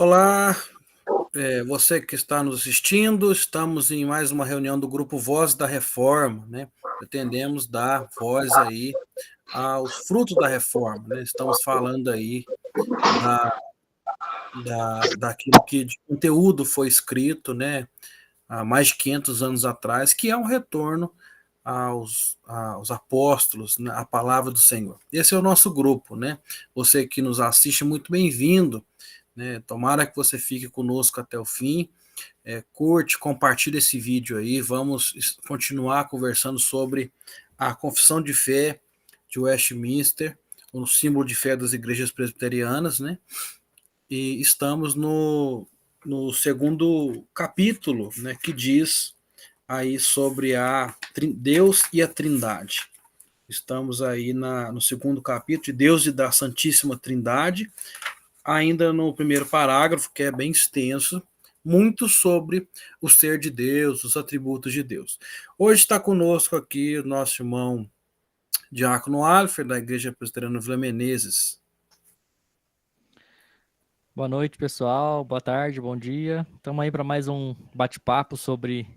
Olá, você que está nos assistindo, estamos em mais uma reunião do Grupo Voz da Reforma, né? Pretendemos dar voz aí aos frutos da reforma, né? Estamos falando aí da, daquilo que de conteúdo foi escrito, né? Há mais de 500 anos atrás, que é um retorno aos apóstolos, né? A palavra do Senhor. Esse é o nosso grupo, né? Você que nos assiste, muito bem-vindo, né? Tomara que você fique conosco até o fim. Curte, compartilha esse vídeo aí. Vamos continuar conversando sobre a confissão de fé de Westminster, o símbolo de fé das igrejas presbiterianas, né? E estamos no segundo capítulo, né, que diz aí sobre Deus e a Trindade. Estamos aí no segundo capítulo de Deus e da Santíssima Trindade, ainda no primeiro parágrafo, que é bem extenso, muito sobre o ser de Deus, os atributos de Deus. Hoje está conosco aqui o nosso irmão Diácono Alfer, da Igreja Presbiteriana Vila Menezes. Boa noite, pessoal. Boa tarde, bom dia. Estamos aí para mais um bate-papo sobre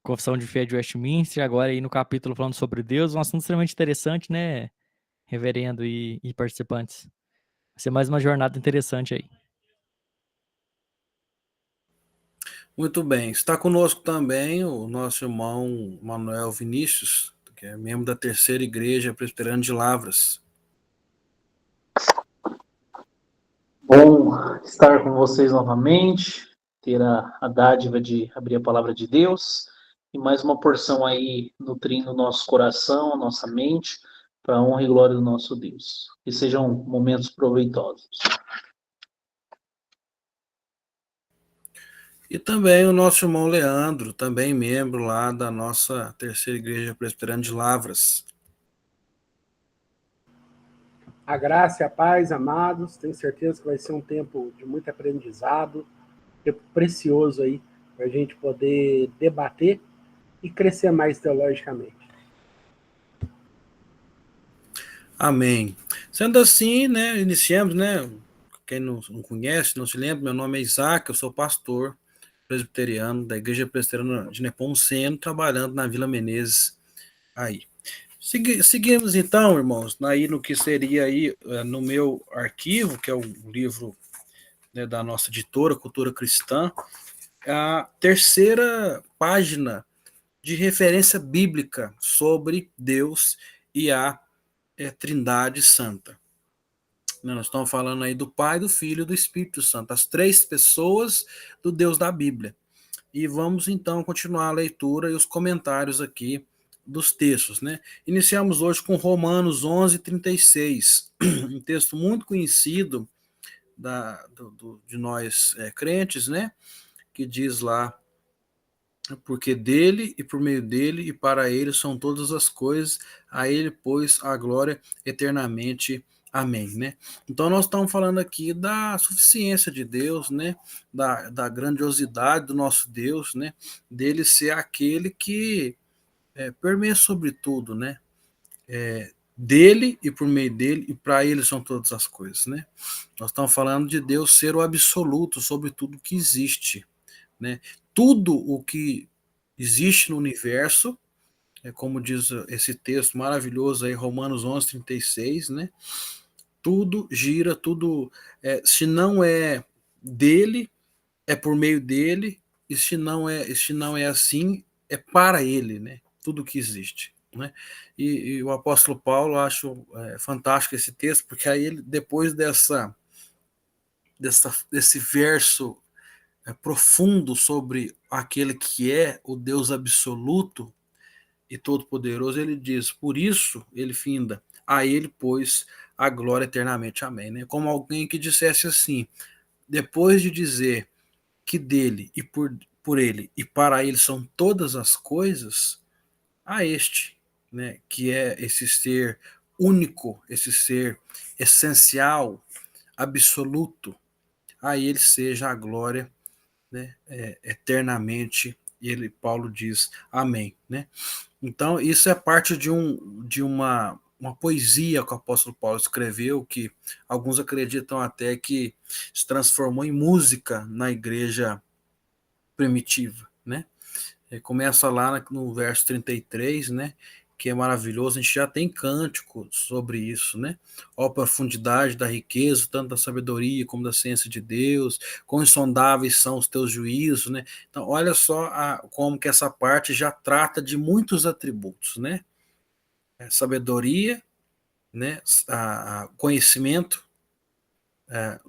Confissão de Fé de Westminster. Agora aí no capítulo falando sobre Deus, um assunto extremamente interessante, né, reverendo e participantes. Vai ser mais uma jornada interessante aí. Muito bem. Está conosco também o nosso irmão Manuel Vinícius, que é membro da Terceira Igreja Presbiteriana de Lavras. Bom estar com vocês novamente, ter a dádiva de abrir a palavra de Deus e mais uma porção aí nutrindo o nosso coração, a nossa mente, para a honra e glória do nosso Deus. Que sejam momentos proveitosos. E também o nosso irmão Leandro, também membro lá da nossa Terceira Igreja Presbiteriana de Lavras. A graça e a paz, amados. Tenho certeza que vai ser um tempo de muito aprendizado, tempo precioso aí para a gente poder debater e crescer mais teologicamente. Amém. Sendo assim, né, iniciamos, né? Quem não conhece, não se lembra, meu nome é Isaac, eu sou pastor presbiteriano da Igreja Presbiteriana de Nepomuceno, trabalhando na Vila Menezes aí. Seguimos então, irmãos, aí no que seria aí no meu arquivo, que é o livro, né, da nossa editora, Cultura Cristã, a terceira página de referência bíblica sobre Deus e a Trindade Santa. Nós estamos falando aí do Pai, do Filho e do Espírito Santo, as três pessoas do Deus da Bíblia. E vamos então continuar a leitura e os comentários aqui dos textos, né? Iniciamos hoje com Romanos 11:36, um texto muito conhecido de nós crentes, né? Que diz lá: porque dele e por meio dele e para ele são todas as coisas, a ele, pois, a glória eternamente. Amém, né? Então nós estamos falando aqui da suficiência de Deus, né? Da grandiosidade do nosso Deus, né? Dele ser aquele que permeia sobre tudo, né? Dele e por meio dele e para ele são todas as coisas, né? Nós estamos falando de Deus ser o absoluto sobre tudo que existe, né? Tudo o que existe no universo, como diz esse texto maravilhoso aí, Romanos 11:36, né? Tudo gira, tudo, se não é dele, é por meio dele, e se não é assim, é para ele, né? Tudo que existe, né? E o apóstolo Paulo, acho fantástico esse texto, porque aí ele, depois desse verso profundo sobre aquele que é o Deus absoluto e todo-poderoso, ele diz: por isso ele finda, a ele, pois, a glória eternamente. Amém. Né? Como alguém que dissesse assim, depois de dizer que dele e por ele e para ele são todas as coisas, a este, né, que é esse ser único, esse ser essencial, absoluto, a ele seja a glória, né, eternamente. Paulo diz amém, né? Então isso é parte de uma uma poesia que o apóstolo Paulo escreveu, que alguns acreditam até que se transformou em música na igreja primitiva, né? Começa lá no verso 33, né? Que é maravilhoso, a gente já tem cântico sobre isso, né? Ó, a profundidade da riqueza, tanto da sabedoria como da ciência de Deus, quão insondáveis são os teus juízos, né? Então, olha só como que essa parte já trata de muitos atributos, né? Sabedoria, né? Conhecimento,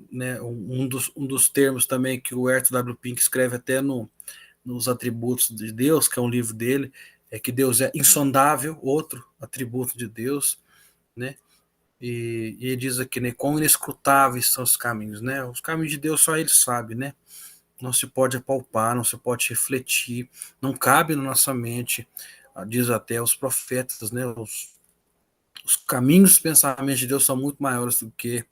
né? Um dos termos também que o Arthur W. Pink escreve até nos atributos de Deus, que é um livro dele, é que Deus é insondável, outro atributo de Deus, né? E ele diz aqui, né, quão inescrutáveis são os caminhos, né? Os caminhos de Deus só ele sabe, né? Não se pode apalpar, não se pode refletir, não cabe na nossa mente, diz até os profetas, né? Os caminhos, os pensamentos de Deus são muito maiores do que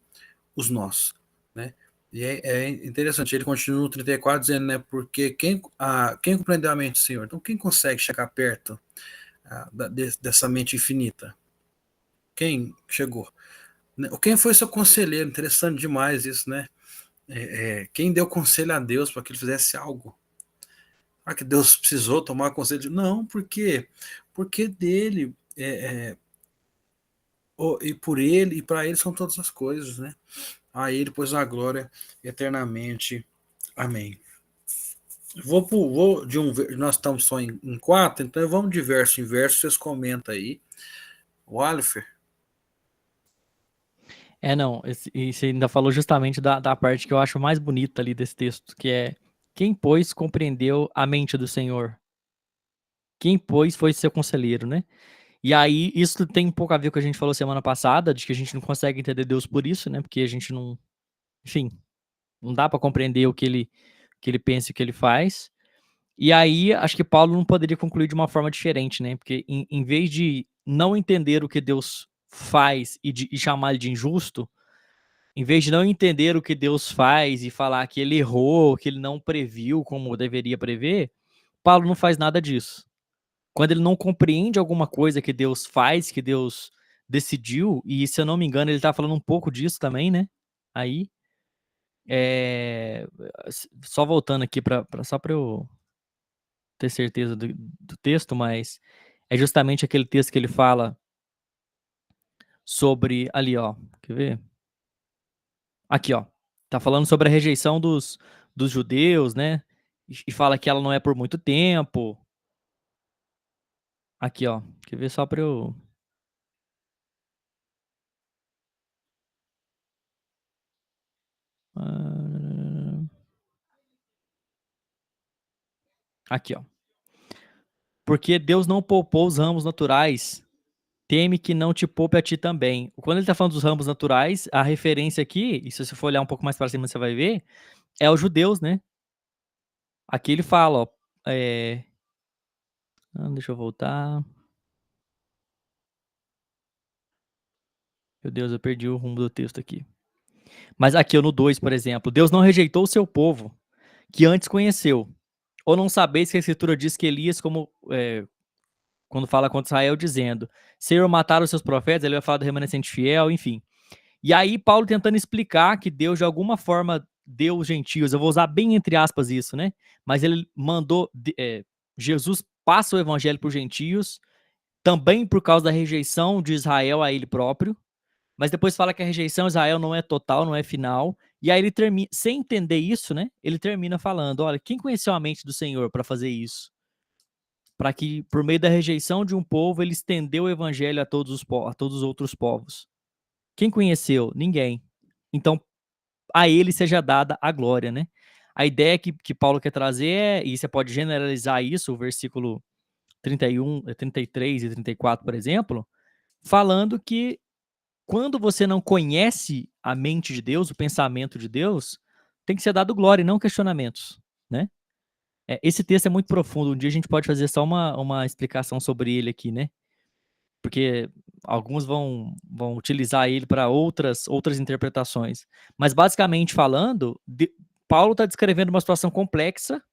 os nossos, né? E é interessante, ele continua no 34 dizendo, né, porque quem compreendeu a mente do Senhor? Então, quem consegue chegar perto dessa mente infinita? Quem chegou? Quem foi seu conselheiro? Interessante demais isso, né? Quem deu conselho a Deus para que ele fizesse algo? Que Deus precisou tomar conselho? Não, por quê? Porque dele, e por ele, e para ele são todas as coisas, né? A ele, pois, a glória eternamente. Amém. Nós estamos só em 4, então vamos de verso em verso, vocês comentam aí. O Alifer. Não, você ainda falou justamente da parte que eu acho mais bonita ali desse texto, que é: quem, pois, compreendeu a mente do Senhor? Quem, pois, foi seu conselheiro, né? E aí, isso tem um pouco a ver com o que a gente falou semana passada, de que a gente não consegue entender Deus por isso, né? Porque a gente não, enfim, não dá para compreender o que ele pensa e o que ele faz. E aí, acho que Paulo não poderia concluir de uma forma diferente, né? Porque em vez de não entender o que Deus faz e chamar ele de injusto, em vez de não entender o que Deus faz e falar que ele errou, que ele não previu como deveria prever, Paulo não faz nada disso. Quando ele não compreende alguma coisa que Deus faz, que Deus decidiu, e se eu não me engano, ele tá falando um pouco disso também, né? Aí, só voltando aqui só para eu ter certeza do texto, mas é justamente aquele texto que ele fala sobre, ali, ó, quer ver? Aqui, ó, tá falando sobre a rejeição dos judeus, né? E fala que ela não é por muito tempo. Aqui, ó, quer ver só para eu... Aqui, ó. Porque Deus não poupou os ramos naturais, teme que não te poupe a ti também. Quando ele tá falando dos ramos naturais, a referência aqui, e se você for olhar um pouco mais para cima, você vai ver, é os judeus, né? Aqui ele fala, ó, deixa eu voltar. Meu Deus, eu perdi o rumo do texto aqui. Mas aqui, no 2, por exemplo, Deus não rejeitou o seu povo, que antes conheceu. Ou não sabeis que a Escritura diz que Elias, quando fala contra Israel, dizendo: Senhor, mataram os seus profetas, ele vai falar do remanescente fiel, enfim. E aí, Paulo tentando explicar que Deus, de alguma forma, deu os gentios. Eu vou usar bem entre aspas isso, né? Mas ele mandou. Jesus passa o evangelho para os gentios, também por causa da rejeição de Israel a ele próprio. Mas depois fala que a rejeição a Israel não é total, não é final. E aí ele termina, sem entender isso, né? Ele termina falando: olha, quem conheceu a mente do Senhor para fazer isso? Para que, por meio da rejeição de um povo, ele estendeu o evangelho a todos os outros povos. Quem conheceu? Ninguém. Então, a ele seja dada a glória, né? A ideia que Paulo quer trazer e você pode generalizar isso, o versículo 31, 33 e 34, por exemplo, falando que quando você não conhece a mente de Deus, o pensamento de Deus, tem que ser dado glória e não questionamentos, né? Esse texto é muito profundo, um dia a gente pode fazer só uma explicação sobre ele aqui, né? Porque alguns vão utilizar ele para outras interpretações. Mas basicamente falando, Paulo está descrevendo uma situação complexa,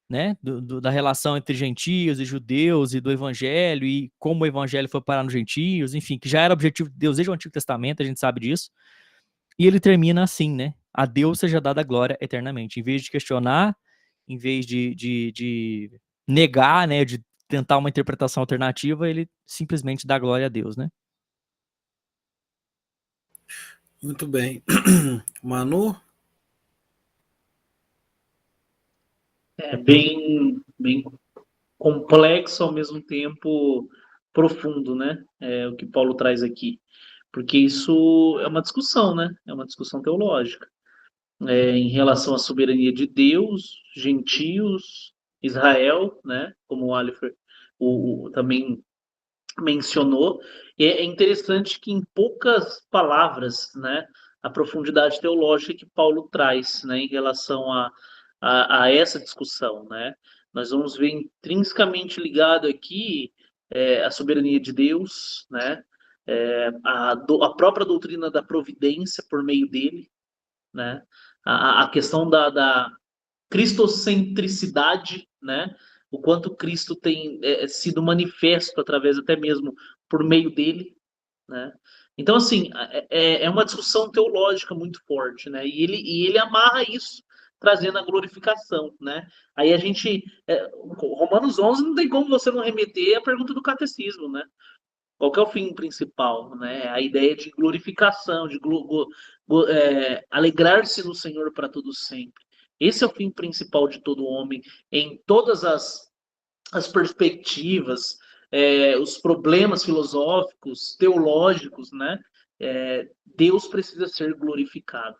né, da relação entre gentios e judeus e do evangelho e como o evangelho foi parar nos gentios, enfim, que já era objetivo de Deus desde o Antigo Testamento, a gente sabe disso. E ele termina assim, né? A Deus seja dada a glória eternamente. Em vez de questionar, em vez de negar, né, de tentar uma interpretação alternativa, ele simplesmente dá glória a Deus, né? Muito bem. Manu? É bem complexo, ao mesmo tempo profundo, né? É o que Paulo traz aqui. Porque isso é uma discussão, né? É uma discussão teológica. Em relação à soberania de Deus, gentios, Israel, né? Como o Alifer também mencionou. E é interessante que em poucas palavras, né? A profundidade teológica que Paulo traz, né? Em relação a essa discussão, né? Nós vamos ver intrinsecamente ligado aqui a soberania de Deus, né? A própria doutrina da providência por meio dele, né? A questão da cristocentricidade, né? O quanto Cristo tem sido manifesto através até mesmo por meio dele, né? Então, assim, é uma discussão teológica muito forte, né? E ele amarra isso, trazendo a glorificação, né? Aí a gente, Romanos 11 não tem como você não remeter à pergunta do catecismo, né? Qual que é o fim principal, né? A ideia de glorificação, de alegrar-se no Senhor para todo sempre. Esse é o fim principal de todo homem, em todas as perspectivas, os problemas filosóficos, teológicos, né? Deus precisa ser glorificado.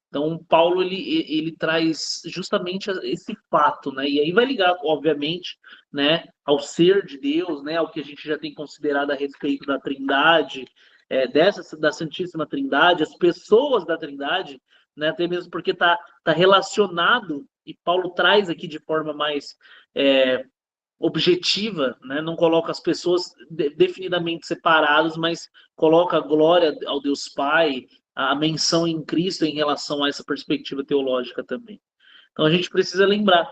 Então, Paulo ele traz justamente esse fato, né? E aí vai ligar, obviamente, né, ao ser de Deus, né, ao que a gente já tem considerado a respeito da Trindade, da Santíssima Trindade, as pessoas da Trindade, né, até mesmo porque tá relacionado, e Paulo traz aqui de forma mais objetiva, né? Não coloca as pessoas definidamente separadas, mas coloca a glória ao Deus Pai, a menção em Cristo em relação a essa perspectiva teológica também. Então a gente precisa lembrar,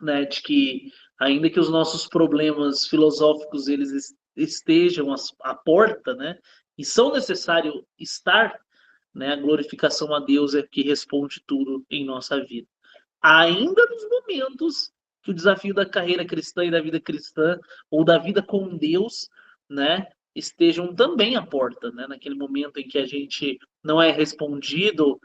né, de que ainda que os nossos problemas filosóficos eles estejam à porta, né, e são necessários estar, né, a glorificação a Deus é que responde tudo em nossa vida. Ainda nos momentos que o desafio da carreira cristã e da vida cristã, ou da vida com Deus, né, estejam também à porta, né, naquele momento em que a gente não é respondido,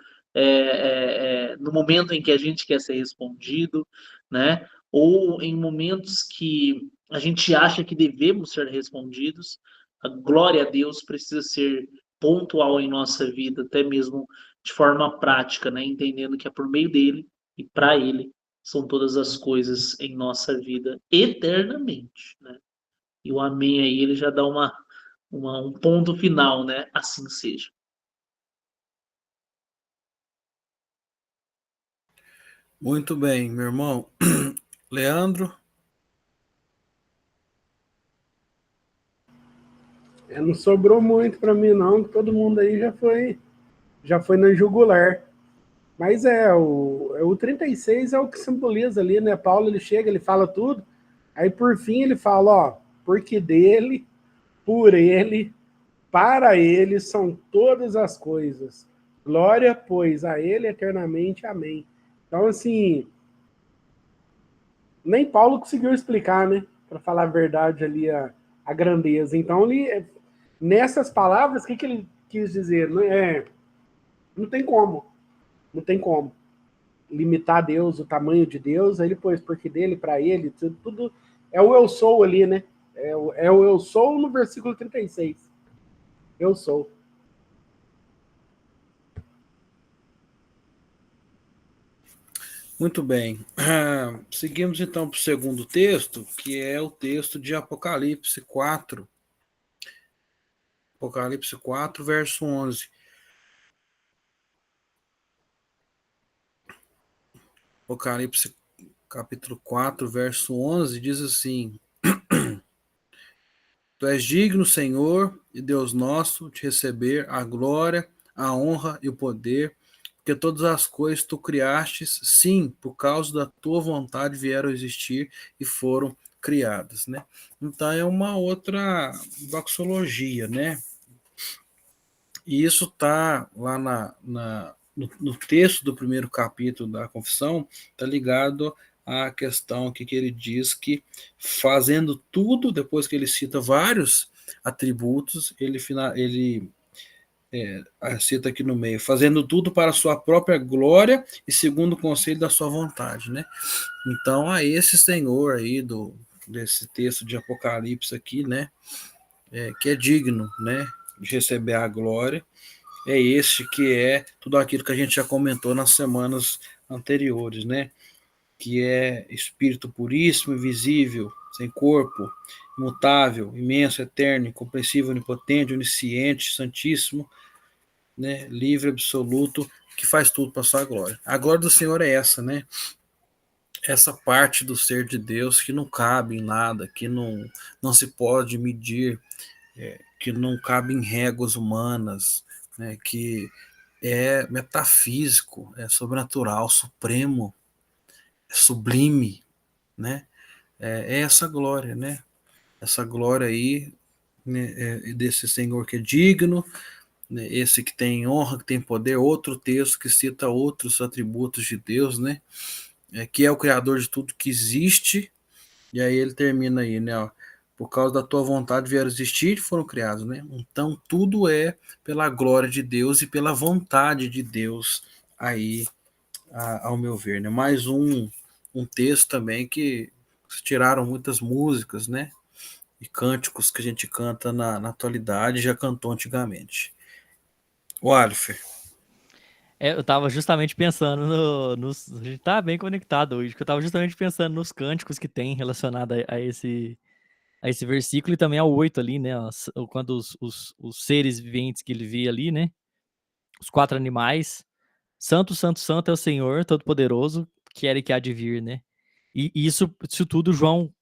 no momento em que a gente quer ser respondido, né, ou em momentos que a gente acha que devemos ser respondidos, a glória a Deus precisa ser pontual em nossa vida, até mesmo de forma prática, né, entendendo que é por meio dele e para ele são todas as coisas em nossa vida eternamente, né? E o amém aí ele já dá um ponto final, né? Assim seja. Muito bem, meu irmão. Leandro? Não sobrou muito para mim, não. Todo mundo aí já foi na jugular. Mas o 36 é o que simboliza ali, né? Paulo ele chega, ele fala tudo. Aí por fim ele fala, ó, porque dele, por ele, para ele são todas as coisas. Glória, pois, a ele eternamente. Amém. Então, assim, nem Paulo conseguiu explicar, né? Para falar a verdade ali, a grandeza. Então, nessas palavras, o que ele quis dizer? Não tem como. Não tem como limitar Deus, o tamanho de Deus. Aí depois, porque dele, para ele, tudo é o eu sou ali, né? É o eu sou no versículo 36. Eu sou. Muito bem. Seguimos então para o segundo texto, que é o texto de Apocalipse 4. Apocalipse 4, verso 11. Apocalipse capítulo 4, verso 11, diz assim: Tu és digno, Senhor e Deus nosso, de receber a glória, a honra e o poder, porque porque todas as coisas tu criastes, sim, por causa da tua vontade vieram a existir e foram criadas, né? Então é uma outra doxologia, né? E isso está lá no texto do primeiro capítulo da Confissão, está ligado à questão aqui que ele diz que fazendo tudo, depois que ele cita vários atributos, ele cita aqui no meio, fazendo tudo para a sua própria glória e segundo o conselho da sua vontade, né? Então, a esse Senhor aí desse texto de Apocalipse aqui, né, que é digno, né, de receber a glória, é esse que é tudo aquilo que a gente já comentou nas semanas anteriores, né, que é espírito puríssimo, invisível, sem corpo, imutável, imenso, eterno, incompreensível, onipotente, onisciente, santíssimo, né, livre, absoluto, que faz tudo para sua glória. A glória do Senhor é essa, né? Essa parte do ser de Deus que não cabe em nada, que não se pode medir, que não cabe em réguas humanas, né, que é metafísico, é sobrenatural, supremo, é sublime, né? É essa glória, né? Essa glória aí, né, desse Senhor que é digno, né, esse que tem honra, que tem poder. Outro texto que cita outros atributos de Deus, né? Que é o Criador de tudo que existe. E aí ele termina aí, né? Ó, por causa da tua vontade vieram existir e foram criados, né? Então tudo é pela glória de Deus e pela vontade de Deus aí, ao meu ver, né? Mais um texto também que tiraram muitas músicas, né? E cânticos que a gente canta na atualidade, já cantou antigamente. O Alifer. Eu tava justamente pensando nos. A gente tá bem conectado hoje, que eu tava justamente pensando nos cânticos que tem relacionado a esse versículo e também ao 8 ali, né? Quando os seres viventes que ele vê ali, né? Os 4 animais. Santo, santo, santo é o Senhor Todo-Poderoso, que era e que há de vir, né? E isso tudo João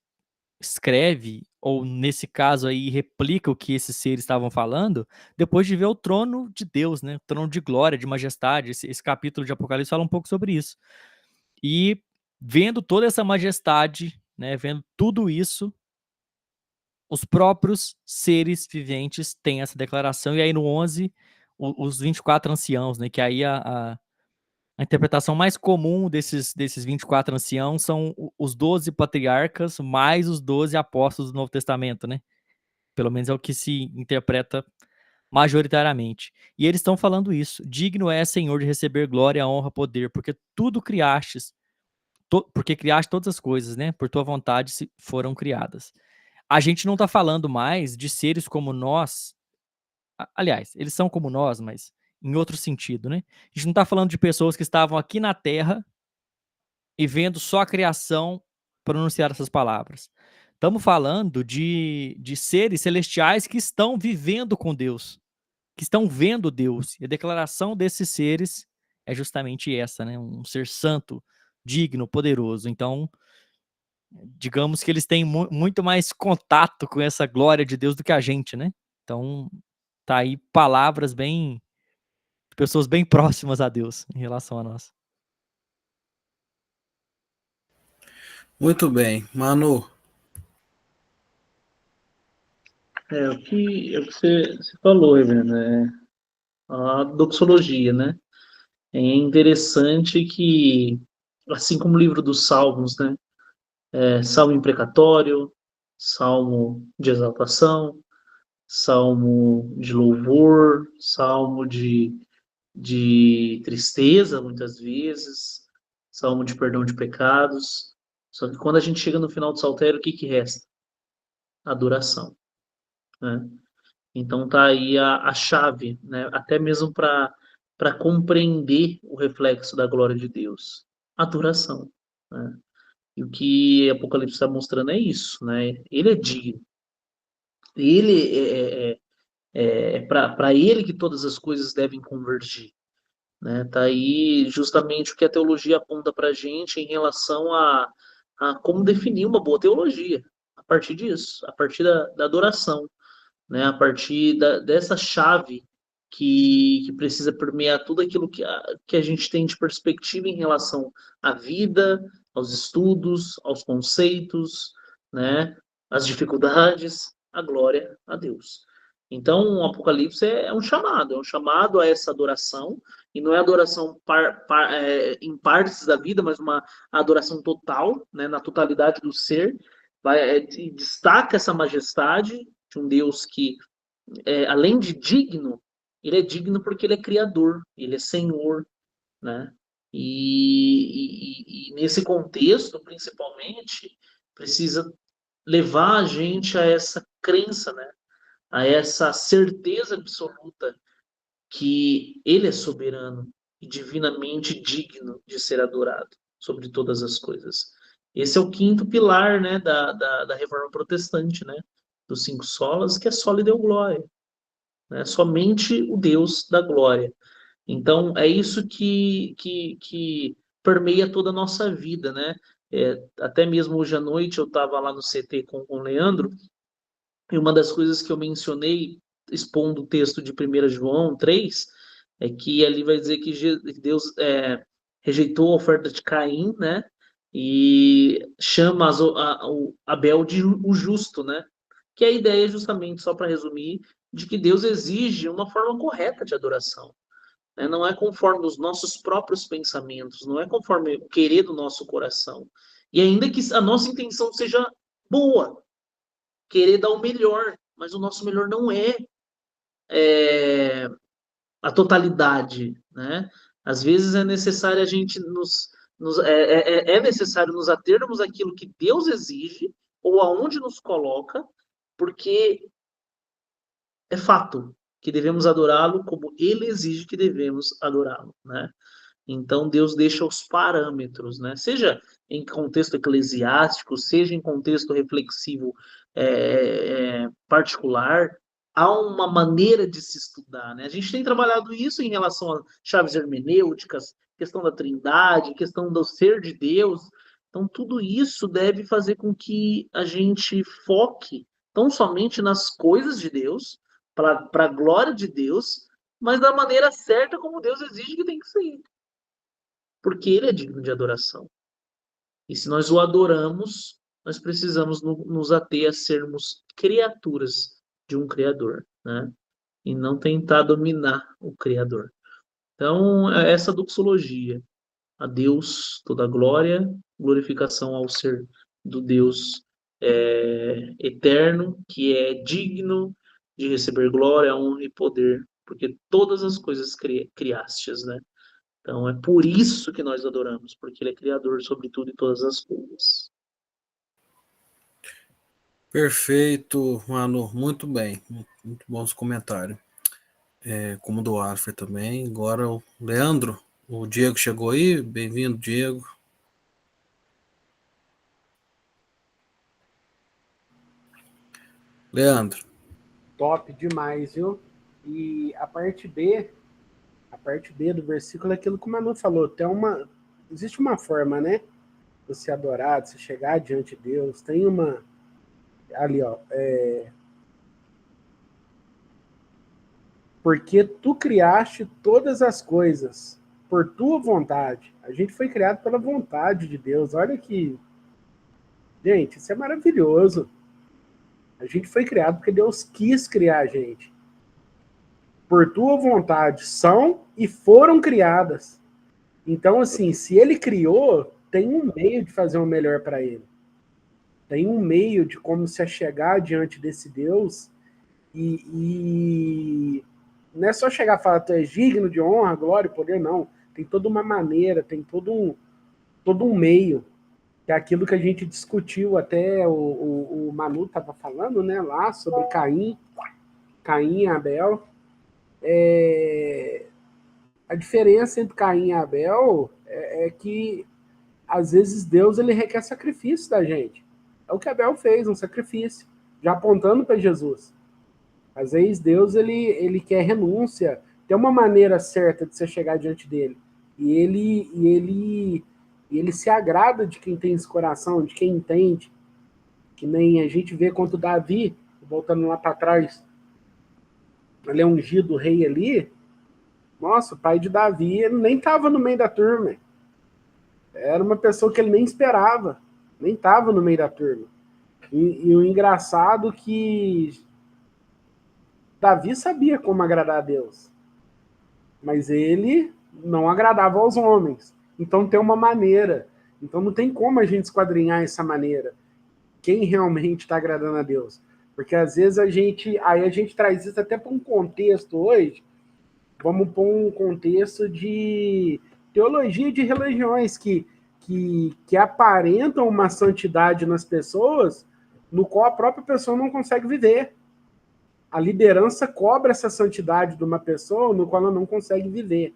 escreve, ou nesse caso aí, replica o que esses seres estavam falando, depois de ver o trono de Deus, né? O trono de glória, de majestade. Esse capítulo de Apocalipse fala um pouco sobre isso. E vendo toda essa majestade, né? Vendo tudo isso, os próprios seres viventes têm essa declaração. E aí no 11, os 24 anciãos, né? Que aí a interpretação mais comum desses 24 anciãos são os 12 patriarcas mais os 12 apóstolos do Novo Testamento, né? Pelo menos é o que se interpreta majoritariamente. E eles estão falando isso. Digno é, Senhor, de receber glória, honra, poder, porque tudo criastes, porque criaste todas as coisas, né? Por tua vontade foram criadas. A gente não está falando mais de seres como nós. Aliás, eles são como nós, mas em outro sentido, né? A gente não está falando de pessoas que estavam aqui na Terra e vendo só a criação pronunciar essas palavras. Estamos falando de seres celestiais que estão vivendo com Deus, que estão vendo Deus. E a declaração desses seres é justamente essa, né? Um ser santo, digno, poderoso. Então, digamos que eles têm muito mais contato com essa glória de Deus do que a gente, né? Então, tá aí palavras bem, pessoas bem próximas a Deus em relação a nós. Muito bem. Manu. O que você falou, Reverendo, a doxologia, né? É interessante que, assim como o livro dos Salmos, né? Salmo imprecatório, salmo de exaltação, salmo de louvor, salmo de tristeza, muitas vezes, salmo de perdão de pecados. Só que quando a gente chega no final do saltério, o que que resta? Adoração, né? Então tá aí a chave, né? Até mesmo para compreender o reflexo da glória de Deus. Adoração, né? E o que Apocalipse está mostrando é isso, né? Ele é digno. Ele é para ele que todas as coisas devem convergir, né? Tá aí justamente o que a teologia aponta para a gente em relação a como definir uma boa teologia. A partir disso, a partir da adoração, né? A partir dessa chave que precisa permear tudo aquilo que a gente tem de perspectiva em relação à vida, aos estudos, aos conceitos, né, às dificuldades, a glória a Deus. Então, o Apocalipse é um chamado a essa adoração, e não é adoração em partes da vida, mas uma adoração total, né, na totalidade do ser. Destaca essa majestade de um Deus que, além de digno, ele é digno porque ele é criador, ele é senhor, né? E nesse contexto, principalmente, precisa levar a gente a essa crença, né? A essa certeza absoluta que ele é soberano e divinamente digno de ser adorado sobre todas as coisas. Esse é o quinto pilar, né, da Reforma Protestante, né? Dos 5 solas, que é sólido Deo Glória, né? Somente o Deus da glória. Então, é isso que permeia toda a nossa vida, né? Até mesmo hoje à noite eu estava lá no CT com o Leandro, e uma das coisas que eu mencionei, expondo o texto de 1 João 3, é que ali vai dizer que Deus rejeitou a oferta de Caim, né? E chama o Abel de o justo, né? Que a ideia é justamente, só para resumir, de que Deus exige uma forma correta de adoração, né? Não é conforme os nossos próprios pensamentos, não é conforme o querer do nosso coração. E ainda que a nossa intenção seja boa, querer dar o melhor, mas o nosso melhor não é a totalidade, né? Às vezes é necessário a gente é necessário nos atermos àquilo que Deus exige ou aonde nos coloca, porque é fato que devemos adorá-lo como ele exige que devemos adorá-lo, né? Então Deus deixa os parâmetros, né? Seja em contexto eclesiástico, seja em contexto reflexivo particular, há uma maneira de se estudar, né? A gente tem trabalhado isso em relação a chaves hermenêuticas, questão da Trindade, questão do ser de Deus. Então tudo isso deve fazer com que a gente foque tão somente nas coisas de Deus, para a glória de Deus, mas da maneira certa como Deus exige que tem que ser, porque ele é digno de adoração. E se nós o adoramos, nós precisamos nos ater a sermos criaturas de um Criador, né? E não tentar dominar o Criador. Então, é essa doxologia. A Deus toda glória, glorificação ao ser do Deus eterno, que é digno de receber glória, honra e poder, porque todas as coisas criastes, né? Então é por isso que nós adoramos, porque ele é criador sobre tudo e todas as coisas. Perfeito, Manu, muito bem, muito bons comentários. Como do Alfred também. Agora o Leandro, o Diego chegou aí, bem-vindo, Diego. Leandro. Top demais, viu? E a parte B do versículo é aquilo que o Manu falou. Existe uma forma, né? De você adorar, de você chegar diante de Deus. Tem uma. Ali, ó. Porque tu criaste todas as coisas por tua vontade. A gente foi criado pela vontade de Deus. Olha que. Gente, isso é maravilhoso. A gente foi criado porque Deus quis criar a gente. Por tua vontade são e foram criadas. Então, assim, se ele criou, tem um meio de fazer o melhor para ele. Tem um meio de como se achegar diante desse Deus e não é só chegar e falar, tu és digno de honra, glória e poder, não. Tem toda uma maneira, tem todo um meio, que é aquilo que a gente discutiu, até o Manu estava falando, né, lá sobre Caim e Abel. A diferença entre Caim e Abel é que, às vezes, Deus ele requer sacrifício da gente. É o que Abel fez, um sacrifício, já apontando para Jesus. Às vezes, Deus ele quer renúncia. Tem uma maneira certa de você chegar diante dele. E ele se agrada de quem tem esse coração, de quem entende. Que nem a gente vê quanto Davi, voltando lá para trás, ele é ungido rei ali, nossa, o pai de Davi, ele nem estava no meio da turma. Era uma pessoa que ele nem esperava, nem estava no meio da turma. E o engraçado é que Davi sabia como agradar a Deus, mas ele não agradava aos homens. Então tem uma maneira. Então não tem como a gente esquadrinhar essa maneira. Quem realmente está agradando a Deus? Porque às vezes a gente traz isso até para um contexto hoje. Vamos pôr um contexto de teologia de religiões que aparentam uma santidade nas pessoas, no qual a própria pessoa não consegue viver. A liderança cobra essa santidade de uma pessoa no qual ela não consegue viver.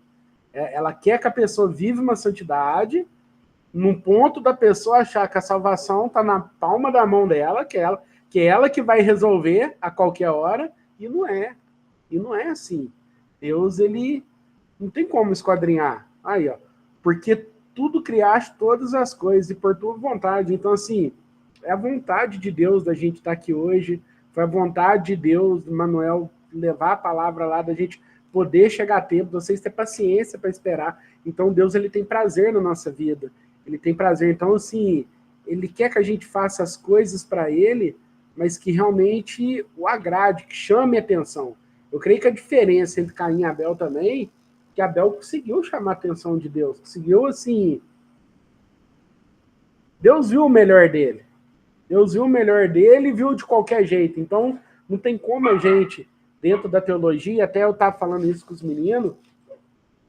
Ela quer que a pessoa viva uma santidade, num ponto da pessoa achar que a salvação está na palma da mão dela, que é ela que vai resolver a qualquer hora, e não é. E não é assim. Deus, ele não tem como esquadrinhar. Aí, ó, porque tudo criaste todas as coisas e por tua vontade. Então, assim, é a vontade de Deus da gente estar aqui hoje, foi a vontade de Deus, do Manuel, levar a palavra lá, da gente poder chegar a tempo, vocês ter paciência para esperar. Então, Deus, ele tem prazer na nossa vida. Ele tem prazer. Então, assim, ele quer que a gente faça as coisas para ele, mas que realmente o agrade, que chame a atenção. Eu creio que a diferença entre Caim e Abel também, que Abel conseguiu chamar a atenção de Deus, conseguiu, assim, Deus viu o melhor dele. Deus viu o melhor dele e viu de qualquer jeito. Então, não tem como a gente, dentro da teologia, até eu estava falando isso com os meninos,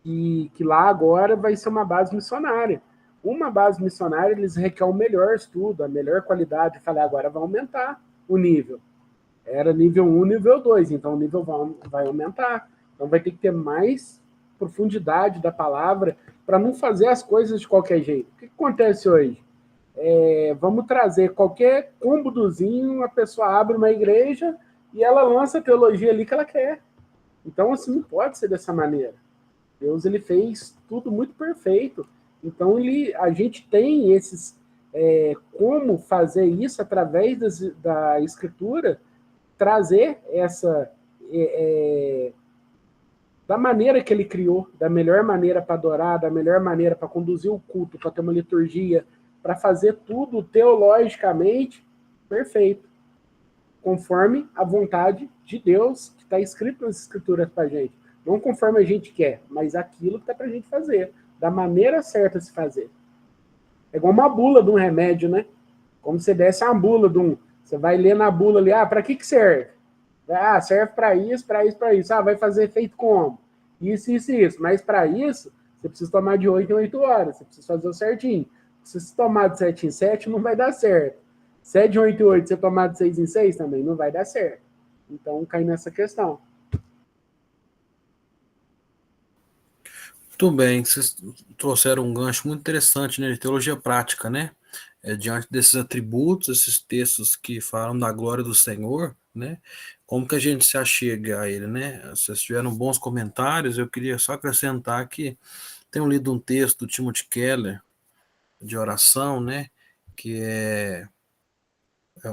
e que lá agora vai ser uma base missionária. Uma base missionária, eles requerem o melhor estudo, a melhor qualidade. Eu falei, agora vai aumentar o nível. Era nível 1, nível 2, então o nível vai aumentar. Então vai ter que ter mais profundidade da palavra para não fazer as coisas de qualquer jeito. O que acontece hoje? Vamos trazer qualquer cômodozinho, a pessoa abre uma igreja e ela lança a teologia ali que ela quer. Então, assim, não pode ser dessa maneira. Deus, ele fez tudo muito perfeito. Então, a gente tem esses... como fazer isso através da Escritura, trazer essa... da maneira que ele criou, da melhor maneira para adorar, da melhor maneira para conduzir o culto, para ter uma liturgia, para fazer tudo teologicamente perfeito, conforme a vontade de Deus que está escrito nas Escrituras para a gente. Não conforme a gente quer, mas aquilo que está para a gente fazer, da maneira certa de se fazer. É igual uma bula de um remédio, né? Como você desse uma bula de um... Você vai ler na bula ali, para que serve? Serve para isso, para isso, para isso. Vai fazer efeito como? Isso, isso, isso. Mas para isso, você precisa tomar de 8 em 8 horas. Você precisa fazer o certinho. Se você tomar de 7 em 7, não vai dar certo. 7 em 8 em 8, você tomar de 6 em 6 também, não vai dar certo. Então, cai nessa questão. Muito bem, vocês trouxeram um gancho muito interessante, né, de teologia prática, né? Diante desses atributos, esses textos que falam da glória do Senhor, né? Como que a gente se achega a ele, né? Vocês tiveram bons comentários, eu queria só acrescentar que tenho lido um texto do Timothy Keller, de oração, né? Que é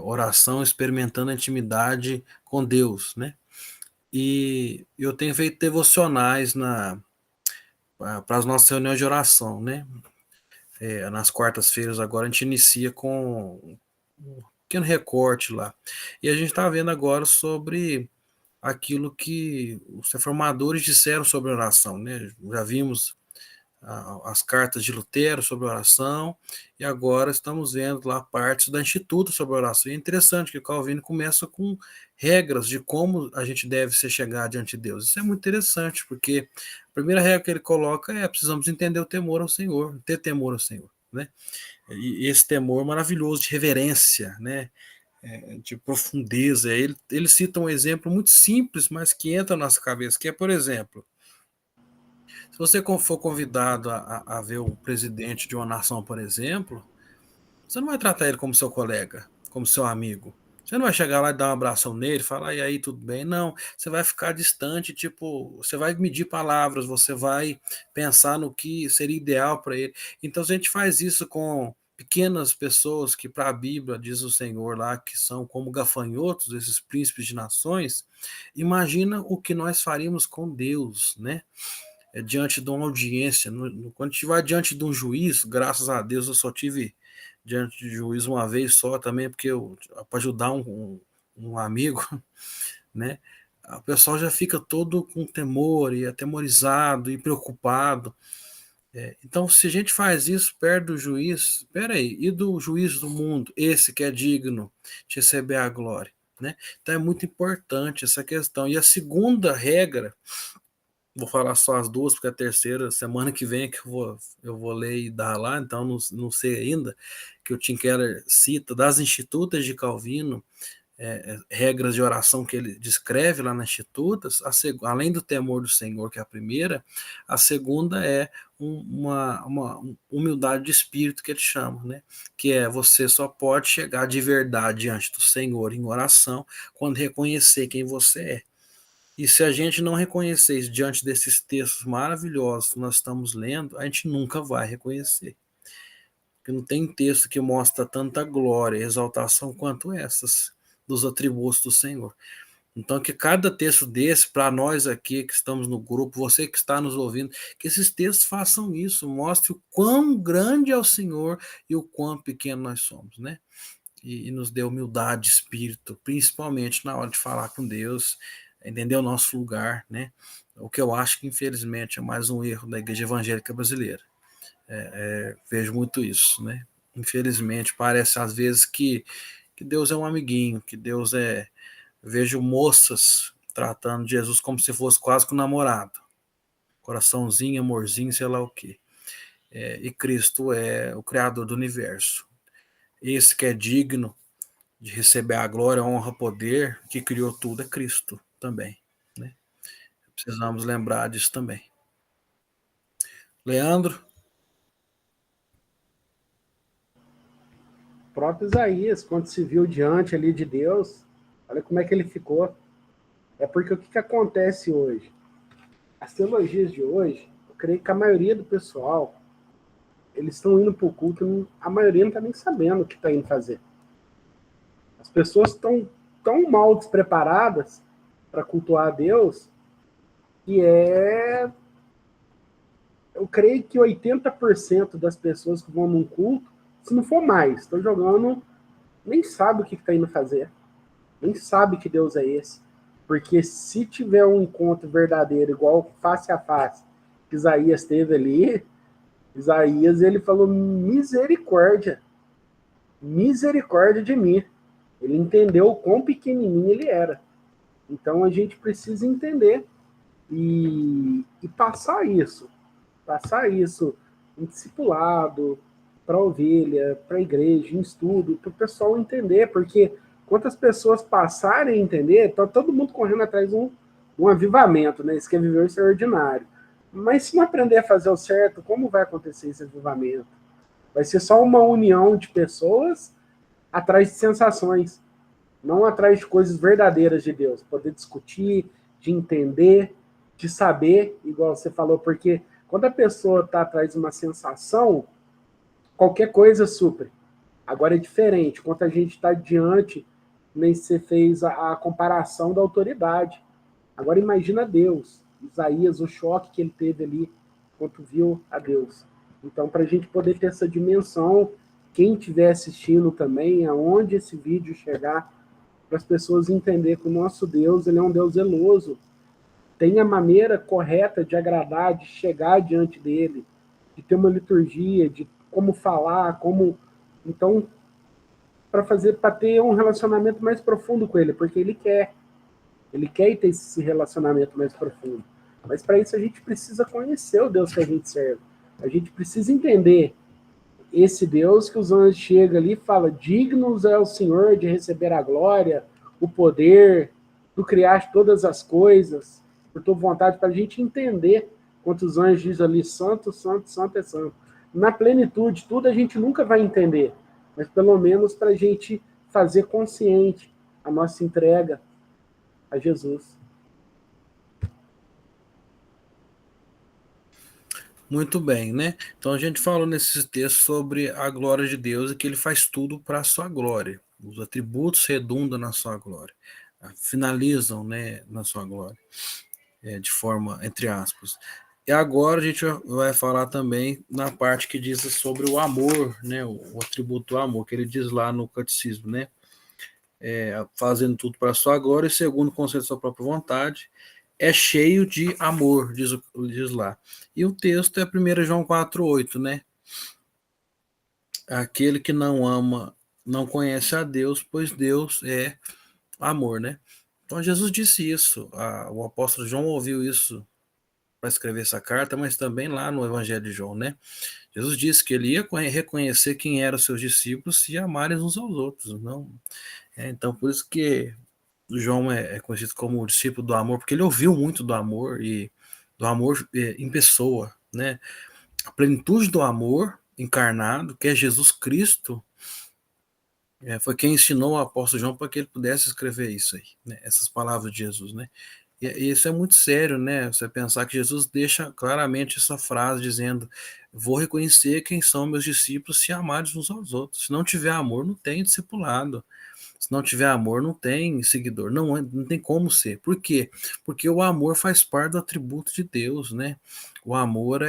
oração experimentando a intimidade com Deus, né? E eu tenho feito devocionais para as nossas reuniões de oração, né? Nas quartas-feiras agora a gente inicia com um pequeno recorte lá. E a gente está vendo agora sobre aquilo que os reformadores disseram sobre oração, né? Já vimos as cartas de Lutero sobre oração, e agora estamos vendo lá partes da Instituto sobre oração. E é interessante que o Calvino começa com regras de como a gente deve se chegar diante de Deus. Isso é muito interessante, porque a primeira regra que ele coloca é: precisamos entender o temor ao Senhor, ter temor ao Senhor, né? E esse temor maravilhoso de reverência, né? De profundeza. Ele cita um exemplo muito simples, mas que entra na nossa cabeça, que é, por exemplo, se você for convidado a ver o presidente de uma nação, por exemplo, você não vai tratar ele como seu colega, como seu amigo. Você não vai chegar lá e dar um abração nele, falar, e aí, tudo bem? Não, você vai ficar distante, tipo, você vai medir palavras, você vai pensar no que seria ideal para ele. Então, se a gente faz isso com pequenas pessoas que para a Bíblia diz o Senhor lá que são como gafanhotos, esses príncipes de nações, imagina o que nós faríamos com Deus, né? Diante de uma audiência, quando a gente vai diante de um juiz, graças a Deus eu só tive diante de juiz uma vez só também, porque para ajudar um amigo, né? O pessoal já fica todo com temor e atemorizado e preocupado. Então, se a gente faz isso perto do juiz, peraí, e do juiz do mundo, esse que é digno de receber a glória, né? Então é muito importante essa questão. E a segunda regra, vou falar só as duas, porque a terceira, semana que vem, é que eu vou ler e dar lá, então não sei ainda, que o Tim Keller cita das Institutas de Calvino, regras de oração que ele descreve lá nas Institutas, além do temor do Senhor, que é a primeira, a segunda é uma humildade de espírito que ele chama, né? Que é você só pode chegar de verdade diante do Senhor em oração quando reconhecer quem você é. E se a gente não reconhecer isso diante desses textos maravilhosos que nós estamos lendo, a gente nunca vai reconhecer. Porque não tem texto que mostra tanta glória e exaltação quanto essas dos atributos do Senhor. Então, que cada texto desse, para nós aqui que estamos no grupo, você que está nos ouvindo, que esses textos façam isso, mostre o quão grande é o Senhor e o quão pequeno nós somos, né? E nos dê humildade de espírito, principalmente na hora de falar com Deus, entender o nosso lugar, né? O que eu acho que, infelizmente, é mais um erro da igreja evangélica brasileira. Vejo muito isso, né? Infelizmente, parece às vezes que Deus é um amiguinho, que Deus é... Vejo moças tratando Jesus como se fosse quase que um namorado. Coraçãozinho, amorzinho, sei lá o quê. E Cristo é o Criador do universo. Esse que é digno de receber a glória, a honra, poder, que criou tudo, é Cristo também, né? Precisamos lembrar disso também. Leandro? O próprio Isaías, quando se viu diante ali de Deus, olha como é que ele ficou. É porque o que acontece hoje? As teologias de hoje, eu creio que a maioria do pessoal, eles estão indo para o culto, a maioria não está nem sabendo o que está indo fazer. As pessoas estão tão mal despreparadas para cultuar a Deus, que eu creio que 80% das pessoas que vão num culto, se não for mais, estão jogando, nem sabe o que está indo fazer, nem sabe que Deus é esse. Porque se tiver um encontro verdadeiro, igual face a face, que Isaías teve ali, Isaías, ele falou, misericórdia de mim. Ele entendeu o quão pequenininho ele era. Então a gente precisa entender e passar isso em discipulado, para a ovelha, para a igreja, em estudo, para o pessoal entender, porque quantas pessoas passarem a entender, está todo mundo correndo atrás de um avivamento, né? Isso que é viver o extraordinário. Mas se não aprender a fazer o certo, como vai acontecer esse avivamento? Vai ser só uma união de pessoas atrás de sensações, não atrás de coisas verdadeiras de Deus. Poder discutir, de entender, de saber, igual você falou, porque quando a pessoa está atrás de uma sensação, qualquer coisa supre. Agora é diferente, quando a gente está diante, nem você fez a comparação da autoridade. Agora imagina Deus, Isaías, o choque que ele teve ali, quando viu a Deus. Então, para a gente poder ter essa dimensão, quem estiver assistindo também, aonde esse vídeo chegar, para as pessoas entenderem que o nosso Deus, ele é um Deus zeloso, tem a maneira correta de agradar, de chegar diante dele, de ter uma liturgia, de como falar, como... Então, para ter um relacionamento mais profundo com ele, porque ele quer ter esse relacionamento mais profundo. Mas para isso a gente precisa conhecer o Deus que a gente serve. A gente precisa entender esse Deus que os anjos chegam ali e falam, dignos é o Senhor de receber a glória, o poder, do criar todas as coisas, por tua vontade, para a gente entender quantos anjos diz ali, santo, santo, santo é santo. Na plenitude, tudo a gente nunca vai entender, mas pelo menos para a gente fazer consciente a nossa entrega a Jesus. Muito bem, né? Então a gente falou nesse texto sobre a glória de Deus e que ele faz tudo para a sua glória. Os atributos redundam na sua glória, finalizam, né, na sua glória, de forma, entre aspas. E agora a gente vai falar também na parte que diz sobre o amor, né, o atributo do amor, que ele diz lá no catecismo, né? Fazendo tudo para a sua glória, e segundo o conceito da sua própria vontade, é cheio de amor, diz lá. E o texto é 1 João 4,8, né? Aquele que não ama não conhece a Deus, pois Deus é amor, né? Então Jesus disse isso, o apóstolo João ouviu isso para escrever essa carta, mas também lá no Evangelho de João, né? Jesus disse que ele ia reconhecer quem eram os seus discípulos se amarem uns aos outros, não? Então por isso que João é conhecido como o discípulo do amor, porque ele ouviu muito do amor e do amor em pessoa, né? A plenitude do amor encarnado, que é Jesus Cristo, foi quem ensinou o apóstolo João para que ele pudesse escrever isso aí, né? Essas palavras de Jesus, né? E isso é muito sério, né? Você pensar que Jesus deixa claramente essa frase dizendo: vou reconhecer quem são meus discípulos se amarem uns aos outros. Se não tiver amor, não tem discipulado. Se não tiver amor, não tem seguidor. Não tem como ser. Por quê? Porque o amor faz parte do atributo de Deus, né? O amor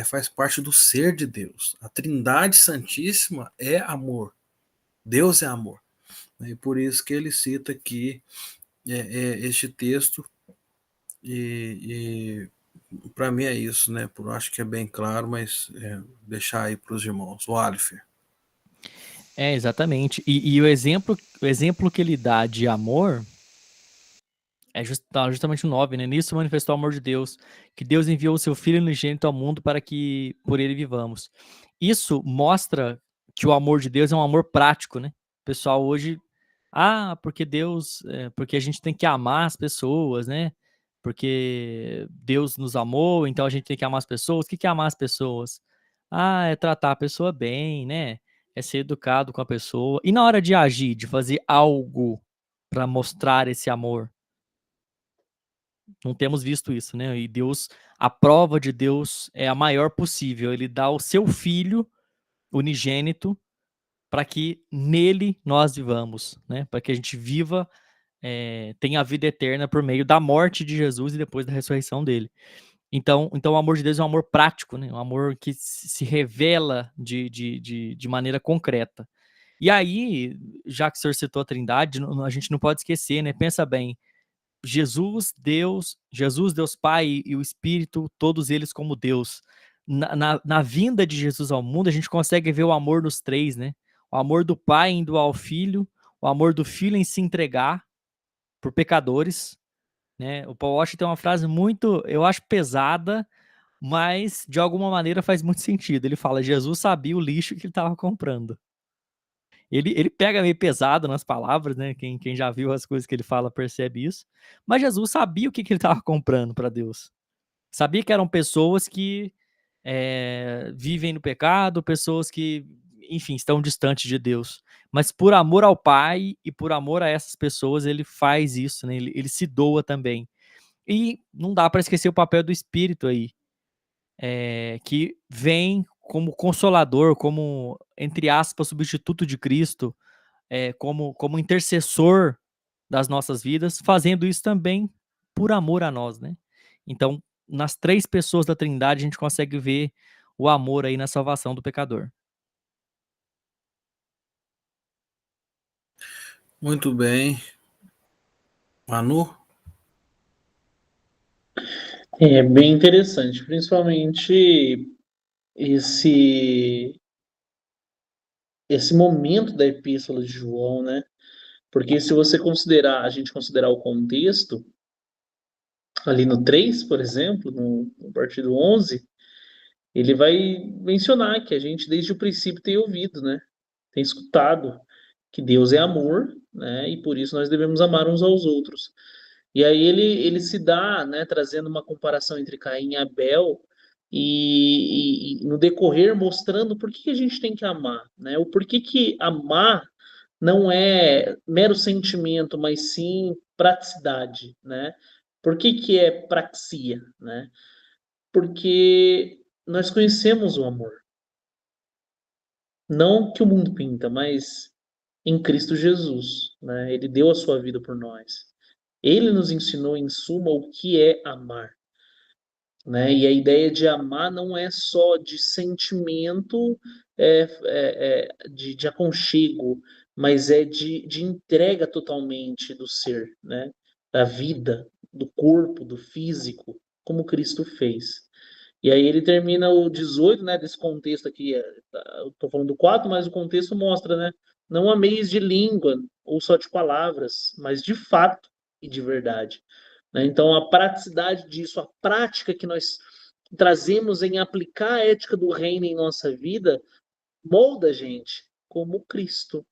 faz parte do ser de Deus. A Trindade Santíssima é amor. Deus é amor. E por isso que ele cita aqui este texto. E para mim é isso, né? Eu acho que é bem claro, mas deixar aí para os irmãos. O Alifer. Exatamente. E o exemplo que ele dá de amor é justamente o 9, né? Nisso manifestou o amor de Deus, que Deus enviou o seu Filho unigênito ao mundo para que por ele vivamos. Isso mostra que o amor de Deus é um amor prático, né? O pessoal hoje, porque Deus, porque a gente tem que amar as pessoas, né? Porque Deus nos amou, então a gente tem que amar as pessoas. O que é amar as pessoas? É tratar a pessoa bem, né? É ser educado com a pessoa. E na hora de agir, de fazer algo para mostrar esse amor, não temos visto isso, né? E Deus, a prova de Deus é a maior possível. Ele dá o seu Filho unigênito para que nele nós vivamos, né? Para que a gente viva, tenha a vida eterna por meio da morte de Jesus e depois da ressurreição dele. Então o amor de Deus é um amor prático, né? Um amor que se revela de maneira concreta. E aí, já que o senhor citou a Trindade, a gente não pode esquecer, né? Pensa bem, Jesus, Deus Pai e o Espírito, todos eles como Deus. Na vinda de Jesus ao mundo, a gente consegue ver o amor nos três, né? O amor do Pai indo ao Filho, o amor do Filho em se entregar por pecadores, né? O Paul Washer tem uma frase muito, eu acho, pesada, mas de alguma maneira faz muito sentido. Ele fala: Jesus sabia o lixo que ele estava comprando. Ele pega meio pesado nas palavras, né? Quem já viu as coisas que ele fala percebe isso. Mas Jesus sabia o que ele estava comprando para Deus. Sabia que eram pessoas que vivem no pecado, pessoas que, enfim, estão distantes de Deus. Mas por amor ao Pai e por amor a essas pessoas, ele faz isso, né? Ele se doa também. E não dá para esquecer o papel do Espírito aí, que vem como consolador, como, entre aspas, substituto de Cristo, como intercessor das nossas vidas, fazendo isso também por amor a nós, né? Então, nas três pessoas da Trindade, a gente consegue ver o amor aí na salvação do pecador. Muito bem. Manu? É bem interessante, principalmente esse esse momento da Epístola de João, né? Porque se você considerar, a gente considerar o contexto, ali no 3, por exemplo, no partido 11, ele vai mencionar que a gente desde o princípio tem ouvido, né? Tem escutado que Deus é amor, né? E por isso nós devemos amar uns aos outros. E aí ele se dá, né, trazendo uma comparação entre Caim e Abel e no decorrer mostrando por que a gente tem que amar, né? O porquê que amar não é mero sentimento, mas sim praticidade, né? Por que que é praxia, né? Porque nós conhecemos o amor. Não que o mundo pinta, mas em Cristo Jesus, né? Ele deu a sua vida por nós. Ele nos ensinou, em suma, o que é amar, né? E a ideia de amar não é só de sentimento, de aconchego, mas é de entrega totalmente do ser, né? Da vida, do corpo, do físico, como Cristo fez. E aí ele termina o 18, né, desse contexto aqui, eu tô falando do 4, mas o contexto mostra, né? Não ameis de língua ou só de palavras, mas de fato e de verdade, né? Então a praticidade disso, a prática que nós trazemos em aplicar a ética do reino em nossa vida, molda a gente como Cristo,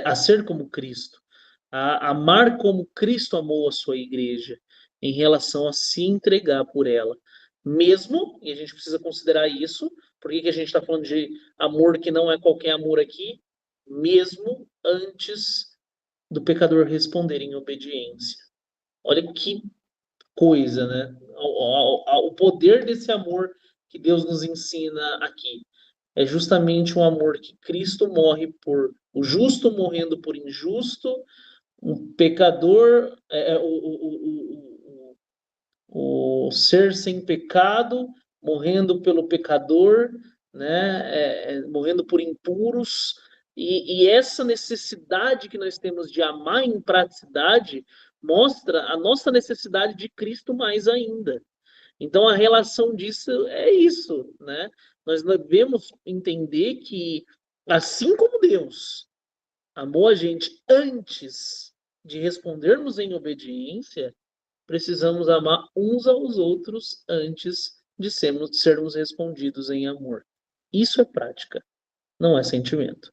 a ser como Cristo, a amar como Cristo amou a sua igreja, em relação a se entregar por ela. Mesmo, e a gente precisa considerar isso, por que a gente está falando de amor que não é qualquer amor aqui? Mesmo antes do pecador responder em obediência. Olha que coisa, né? O poder desse amor que Deus nos ensina aqui é justamente um amor que Cristo morre por o justo morrendo por injusto, um pecador, o ser sem pecado morrendo pelo pecador, né? Morrendo por impuros. E essa necessidade que nós temos de amar em praticidade mostra a nossa necessidade de Cristo mais ainda. Então a relação disso é isso, né? Nós devemos entender que assim como Deus amou a gente antes de respondermos em obediência, precisamos amar uns aos outros antes de sermos respondidos em amor. Isso é prática, não é sentimento,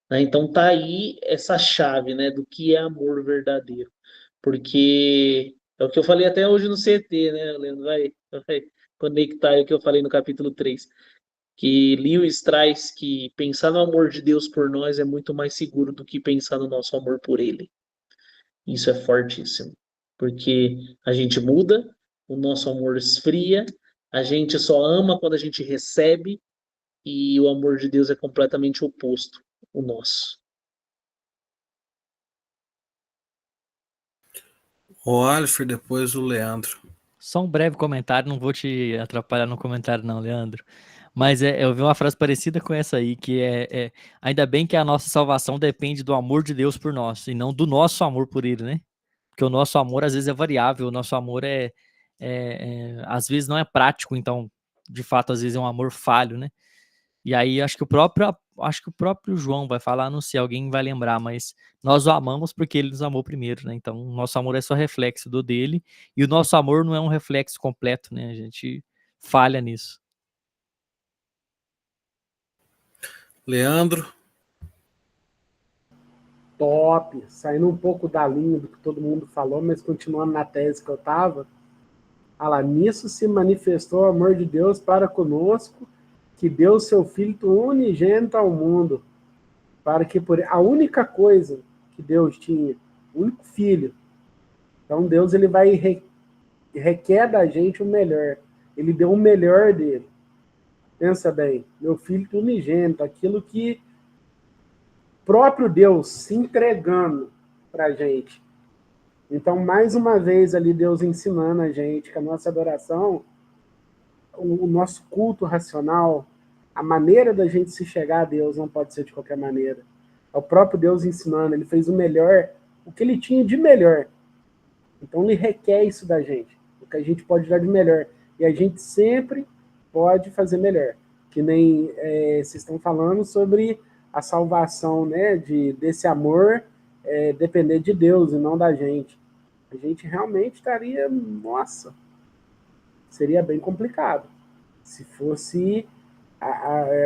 né? Então tá aí essa chave, né, do que é amor verdadeiro. Porque é o que eu falei até hoje no CT, né, Leandro? Vai conectar aí o que eu falei no capítulo 3. Que Lewis traz que pensar no amor de Deus por nós é muito mais seguro do que pensar no nosso amor por Ele. Isso é fortíssimo. Porque a gente muda, o nosso amor esfria, a gente só ama quando a gente recebe, e o amor de Deus é completamente oposto, o nosso. O Alifer, depois o Leandro. Só um breve comentário, não vou te atrapalhar no comentário não, Leandro. Mas eu vi uma frase parecida com essa aí, que ainda bem que a nossa salvação depende do amor de Deus por nós, e não do nosso amor por Ele, né? Porque o nosso amor às vezes é variável, o nosso amor às vezes não é prático, então, de fato, às vezes é um amor falho, né? E aí acho que o próprio João vai falar, não sei, alguém vai lembrar, mas nós o amamos porque ele nos amou primeiro, né? Então, o nosso amor é só reflexo do dele, e o nosso amor não é um reflexo completo, né? A gente falha nisso. Leandro. Top, saindo um pouco da linha do que todo mundo falou, mas continuando na tese que eu estava. Lá, nisso se manifestou o amor de Deus para conosco, que deu seu Filho unigênito ao mundo, para que por a única coisa que Deus tinha, o único Filho. Então Deus ele vai requer da gente o melhor. Ele deu o melhor dele. Pensa bem, meu Filho unigênito, aquilo que próprio Deus se entregando para a gente. Então, mais uma vez ali, Deus ensinando a gente que a nossa adoração, o nosso culto racional, a maneira da gente se chegar a Deus não pode ser de qualquer maneira. É o próprio Deus ensinando, ele fez o melhor, o que ele tinha de melhor. Então, ele requer isso da gente, o que a gente pode dar de melhor. E a gente sempre pode fazer melhor. Que nem vocês estão falando sobre a salvação, né, desse amor depender de Deus e não da gente. A gente realmente estaria, nossa, seria bem complicado. Se fosse,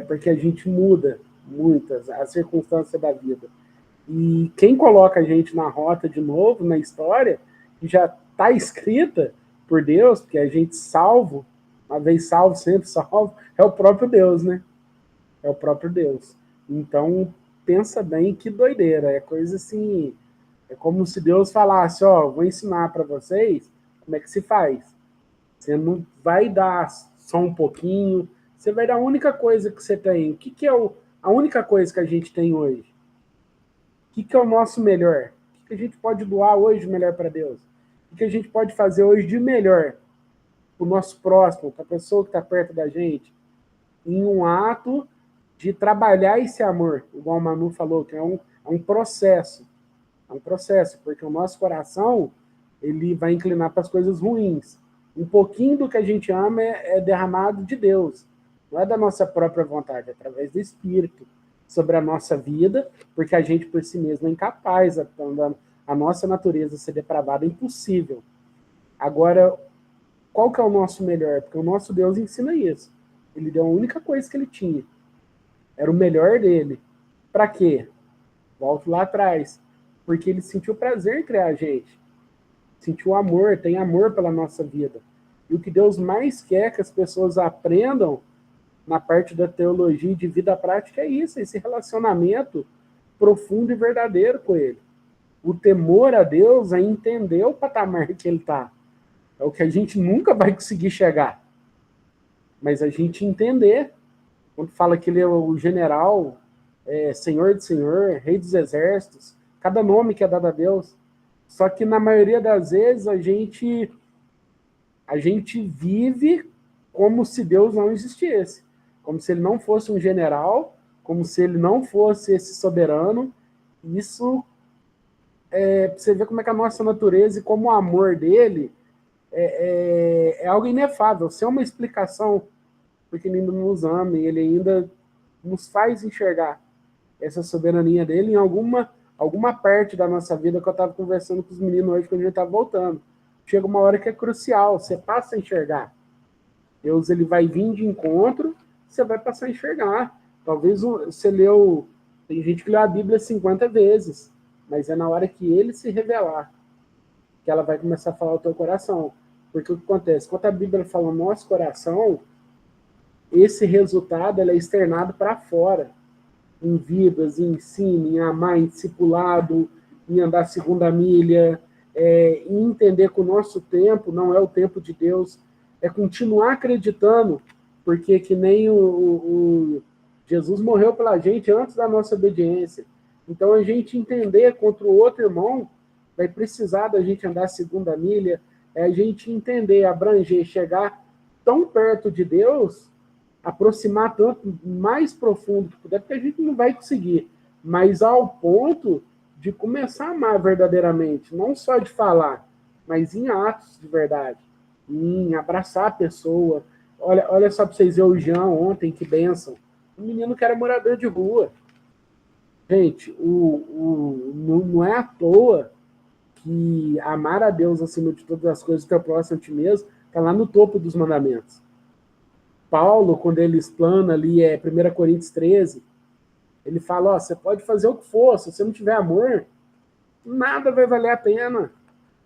porque a gente muda muitas as circunstâncias da vida. E quem coloca a gente na rota de novo, na história, que já está escrita por Deus, porque a gente salvo, uma vez salvo, sempre salvo, é o próprio Deus, né? É o próprio Deus. Então, pensa bem que doideira. É coisa assim, é como se Deus falasse, ó, vou ensinar para vocês como é que se faz. Você não vai dar só um pouquinho. Você vai dar a única coisa que você tem. O que é a única coisa que a gente tem hoje? O que é o nosso melhor? O que a gente pode doar hoje de melhor para Deus? O que a gente pode fazer hoje de melhor para o nosso próximo, para a pessoa que está perto da gente? Em um ato de trabalhar esse amor, igual o Manu falou, que é um processo. É um processo, porque o nosso coração ele vai inclinar para as coisas ruins. Um pouquinho do que a gente ama é derramado de Deus. Não é da nossa própria vontade, é através do Espírito sobre a nossa vida, porque a gente por si mesmo é incapaz, a nossa natureza ser depravada é impossível. Agora, qual que é o nosso melhor? Porque o nosso Deus ensina isso. Ele deu a única coisa que ele tinha. Era o melhor dele. Para quê? Volto lá atrás. Porque ele sentiu prazer em criar a gente. Sentiu amor, tem amor pela nossa vida. E o que Deus mais quer é que as pessoas aprendam na parte da teologia e de vida prática é isso, esse relacionamento profundo e verdadeiro com ele. O temor a Deus é entender o patamar que ele está. É o que a gente nunca vai conseguir chegar. Mas a gente entender, quando fala que ele é o general, senhor de senhor, rei dos exércitos, cada nome que é dado a Deus. Só que na maioria das vezes a gente vive como se Deus não existisse. Como se ele não fosse um general, como se ele não fosse esse soberano. Isso você vê como é que a nossa natureza e como o amor dele é algo inefável. Sem uma explicação, porque ele ainda nos ama e ele ainda nos faz enxergar essa soberania dele em alguma parte da nossa vida, que eu estava conversando com os meninos hoje quando a gente estava voltando. Chega uma hora que é crucial, você passa a enxergar. Deus ele vai vir de encontro, você vai passar a enxergar. Talvez você leu, tem gente que leu a Bíblia 50 vezes, mas é na hora que ele se revelar que ela vai começar a falar o teu coração. Porque o que acontece? Quando a Bíblia fala no nosso coração, esse resultado é externado para fora. Em vidas, em ensino, em amar, em discipulado, em andar segunda milha, em entender que o nosso tempo não é o tempo de Deus, é continuar acreditando, porque que nem o Jesus morreu pela gente antes da nossa obediência. Então a gente entender contra o outro irmão vai precisar da gente andar segunda milha, a gente entender, abranger, chegar tão perto de Deus, aproximar tanto, mais profundo que puder, porque a gente não vai conseguir, mas ao ponto de começar a amar verdadeiramente, não só de falar, mas em atos de verdade, em abraçar a pessoa. Olha só para vocês verem o Jean ontem, que bênção. Um menino que era morador de rua. Gente, não é à toa que amar a Deus acima de todas as coisas, o teu próximo a ti mesmo, está lá no topo dos mandamentos. Paulo, quando ele explana ali, 1 Coríntios 13, ele fala, você pode fazer o que for, se você não tiver amor, nada vai valer a pena.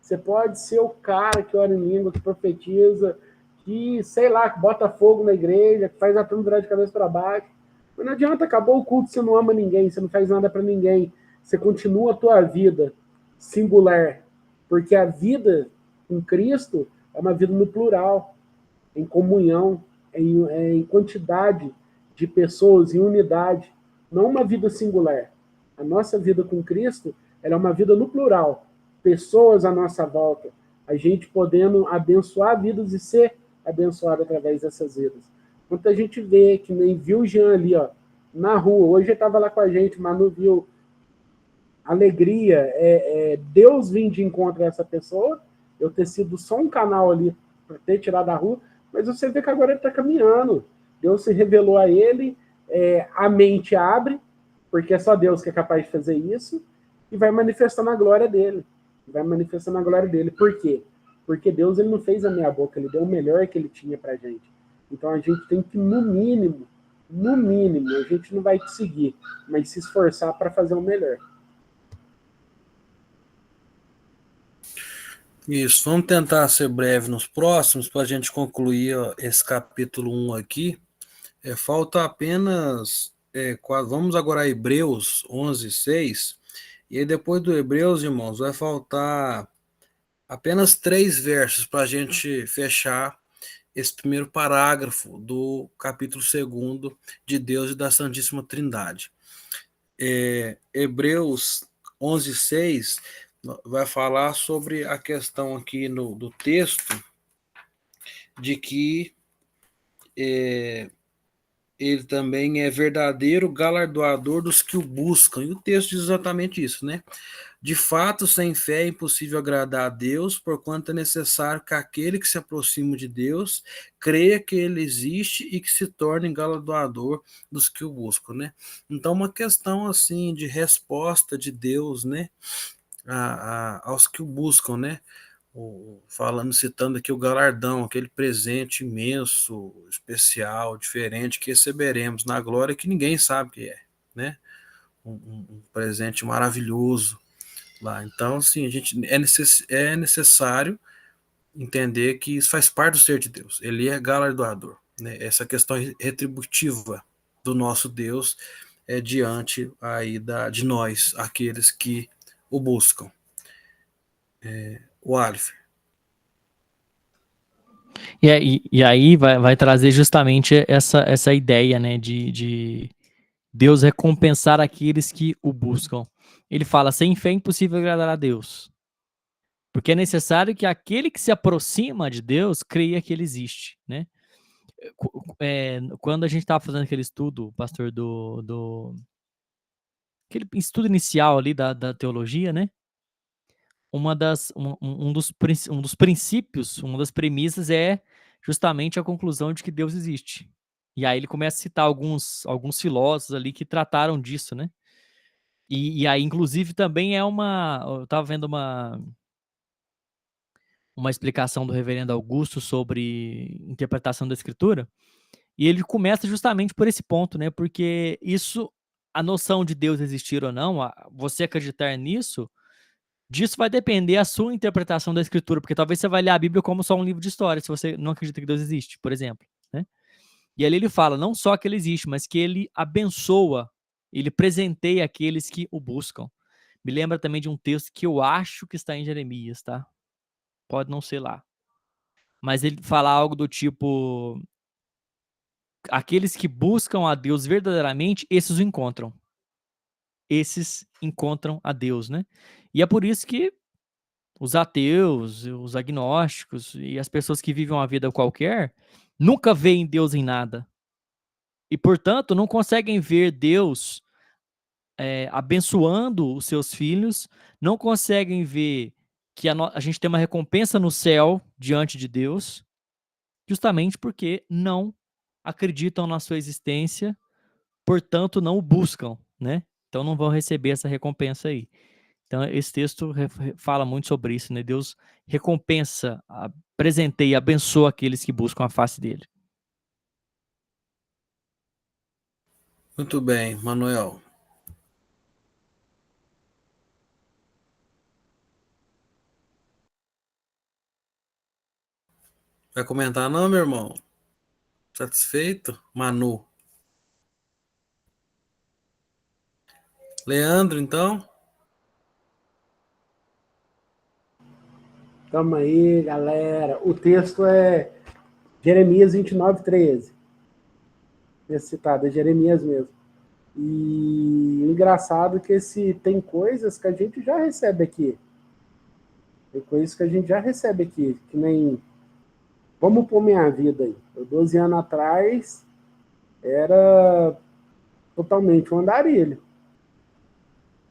Você pode ser o cara que ora em língua, que profetiza, que, sei lá, que bota fogo na igreja, que faz a turma virar de cabeça para baixo. Mas não adianta, acabou o culto, você não ama ninguém, você não faz nada para ninguém. Você continua a tua vida singular. Porque a vida com Cristo é uma vida no plural, em comunhão, em quantidade de pessoas, em unidade. Não uma vida singular. A nossa vida com Cristo ela é uma vida no plural. Pessoas à nossa volta. A gente podendo abençoar vidas e ser abençoado através dessas vidas. Quando a gente vê, que nem viu o Jean ali, ó, na rua, hoje ele estava lá com a gente, mas não viu alegria, Deus vir de encontro a essa pessoa, eu ter sido só um canal ali para ter tirado da rua, mas você vê que agora ele está caminhando. Deus se revelou a ele, a mente abre, porque é só Deus que é capaz de fazer isso, e vai manifestando a glória dele. Vai manifestando a glória dele. Por quê? Porque Deus ele não fez a meia boca, ele deu o melhor que ele tinha pra gente. Então a gente tem que, no mínimo, a gente não vai conseguir, mas se esforçar para fazer o melhor. Isso, vamos tentar ser breve nos próximos para a gente concluir esse capítulo 1 aqui. Falta apenas, vamos agora a Hebreus 11:6, e aí depois do Hebreus, irmãos, vai faltar apenas 3 versos para a gente fechar esse primeiro parágrafo do capítulo 2 de Deus e da Santíssima Trindade. Hebreus 11:6 vai falar sobre a questão aqui do texto de que ele também é verdadeiro galardoador dos que o buscam. E o texto diz exatamente isso, né? De fato, sem fé é impossível agradar a Deus, porquanto é necessário que aquele que se aproxima de Deus creia que ele existe e que se torne galardoador dos que o buscam, né? Então, uma questão assim de resposta de Deus, né, aos que o buscam, né? Citando aqui o galardão, aquele presente imenso, especial, diferente que receberemos na glória que ninguém sabe o que é, né? Um presente maravilhoso lá. Então, assim, a gente é necessário entender que isso faz parte do ser de Deus. Ele é galardoador, né? Essa questão retributiva do nosso Deus é diante aí de nós, aqueles que o buscam. O Aleph. E aí vai trazer justamente essa ideia, né, de Deus recompensar aqueles que o buscam. Ele fala, sem fé é impossível agradar a Deus. Porque é necessário que aquele que se aproxima de Deus creia que ele existe, né? Quando a gente estava fazendo aquele estudo, pastor, aquele estudo inicial ali da teologia, né? Um dos princípios, uma das premissas é justamente a conclusão de que Deus existe. E aí ele começa a citar alguns filósofos ali que trataram disso, né? E aí, inclusive, também eu estava vendo uma explicação do reverendo Augusto sobre interpretação da escritura, e ele começa justamente por esse ponto, né? Porque a noção de Deus existir ou não, você acreditar nisso, disso vai depender a sua interpretação da escritura, porque talvez você vai ler a Bíblia como só um livro de história, se você não acredita que Deus existe, por exemplo, né? E ali ele fala não só que ele existe, mas que ele abençoa, ele presenteia aqueles que o buscam. Me lembra também de um texto que eu acho que está em Jeremias, tá? Pode não ser lá. Mas ele fala algo do tipo, aqueles que buscam a Deus verdadeiramente, esses o encontram. Esses encontram a Deus, né? E é por isso que os ateus, os agnósticos e as pessoas que vivem uma vida qualquer nunca veem Deus em nada. E, portanto, não conseguem ver Deus abençoando os seus filhos, não conseguem ver que a gente tem uma recompensa no céu diante de Deus, justamente porque não acreditam na sua existência, portanto, não o buscam, né? Então, não vão receber essa recompensa aí. Então, esse texto fala muito sobre isso, né? Deus recompensa, presenteia e abençoa aqueles que buscam a face dele. Muito bem, Manuel. Vai comentar não, meu irmão? Satisfeito? Manu. Leandro, então? Tamo aí, galera. O texto é Jeremias 29:13. Esse citado é Jeremias mesmo. E engraçado que tem coisas que a gente já recebe aqui. Tem coisas que a gente já recebe aqui, que nem... Vamos pôr minha vida aí. Eu, 12 anos atrás, era totalmente um andarilho.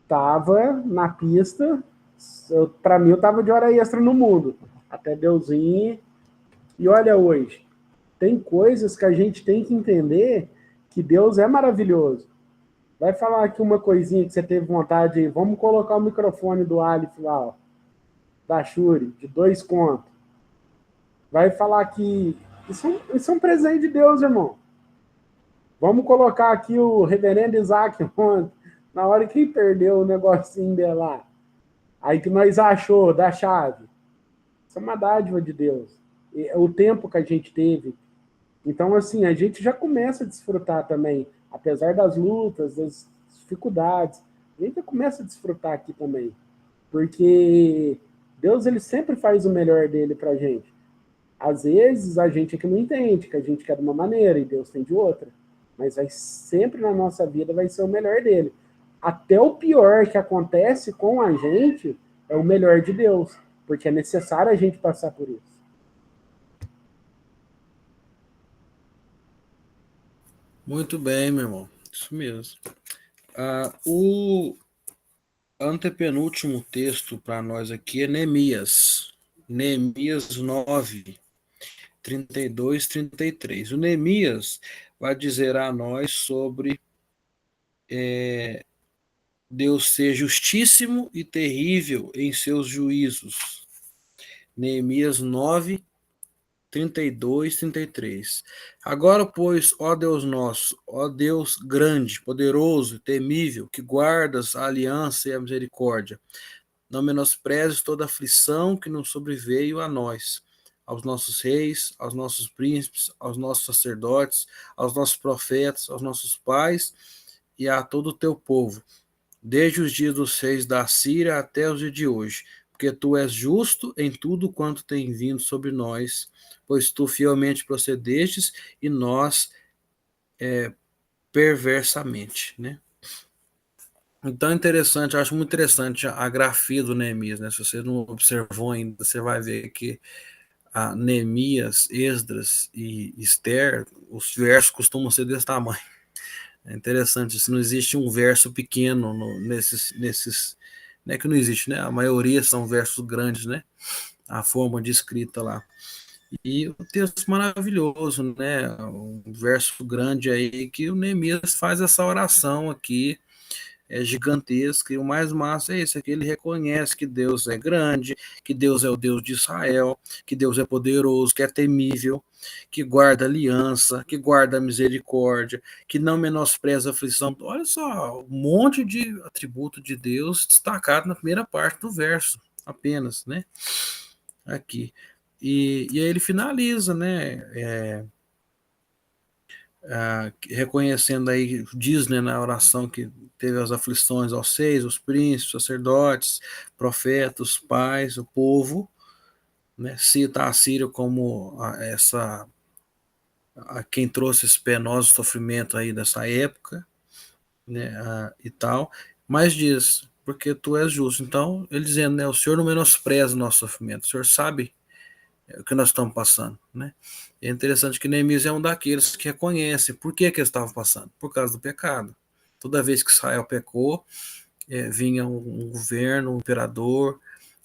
Tava na pista, para mim eu tava de hora extra no mundo. Até Deus ir. E olha hoje, tem coisas que a gente tem que entender que Deus é maravilhoso. Vai falar aqui uma coisinha que você teve vontade aí. Vamos colocar o microfone do Aleph lá, ó, da Shuri, de 2 contos. Vai falar que isso é um presente de Deus, irmão. Vamos colocar aqui o reverendo Isaac ontem, na hora que perdeu o negocinho dele lá. Aí que nós achou da chave. Isso é uma dádiva de Deus. O tempo que a gente teve. Então, assim, a gente já começa a desfrutar também, apesar das lutas, das dificuldades. A gente já começa a desfrutar aqui também. Porque Deus, ele sempre faz o melhor dele pra gente. Às vezes a gente é que não entende, que a gente quer de uma maneira e Deus tem de outra. Mas vai sempre na nossa vida vai ser o melhor dele. Até o pior que acontece com a gente é o melhor de Deus, porque é necessário a gente passar por isso. Muito bem, meu irmão. Isso mesmo. O antepenúltimo texto para nós aqui é Neemias. Neemias 9, 32, 33. O Neemias vai dizer a nós sobre Deus ser justíssimo e terrível em seus juízos. Neemias 9, 32, 33. Agora, pois, ó Deus nosso, ó Deus grande, poderoso, temível, que guardas a aliança e a misericórdia, não menosprezes toda aflição que nos sobreveio a nós, aos nossos reis, aos nossos príncipes, aos nossos sacerdotes, aos nossos profetas, aos nossos pais e a todo o teu povo, desde os dias dos reis da Síria até os dias de hoje, porque tu és justo em tudo quanto tem vindo sobre nós, pois tu fielmente procedestes e nós perversamente, né? Então é interessante, eu acho muito interessante a grafia do Neemias, né? Se você não observou ainda, você vai ver que a Neemias, Esdras e Esther, os versos costumam ser desse tamanho. É interessante, se não existe um verso pequeno nesses, não é que não existe, né? A maioria são versos grandes, né? A forma de escrita lá. E o texto maravilhoso, né? Um verso grande aí que o Neemias faz essa oração aqui, é gigantesca, e o mais massa é isso, é que ele reconhece que Deus é grande, que Deus é o Deus de Israel, que Deus é poderoso, que é temível, que guarda aliança, que guarda a misericórdia, que não menospreza a aflição. Olha só, um monte de atributo de Deus destacado na primeira parte do verso, apenas, né? Aqui. E aí ele finaliza, né? Reconhecendo aí, diz, né, na oração que teve as aflições aos seis, os príncipes, sacerdotes, profetas, pais, o povo, né, cita a Síria como quem trouxe esse penoso sofrimento aí dessa época, né, e tal, mas diz, porque tu és justo. Então, ele dizendo, né, o Senhor não menospreza o nosso sofrimento, o Senhor sabe o que nós estamos passando, né? É interessante que Neemias é um daqueles que reconhece por que eles estavam passando, por causa do pecado. Toda vez que Israel pecou, vinha um governo, um imperador,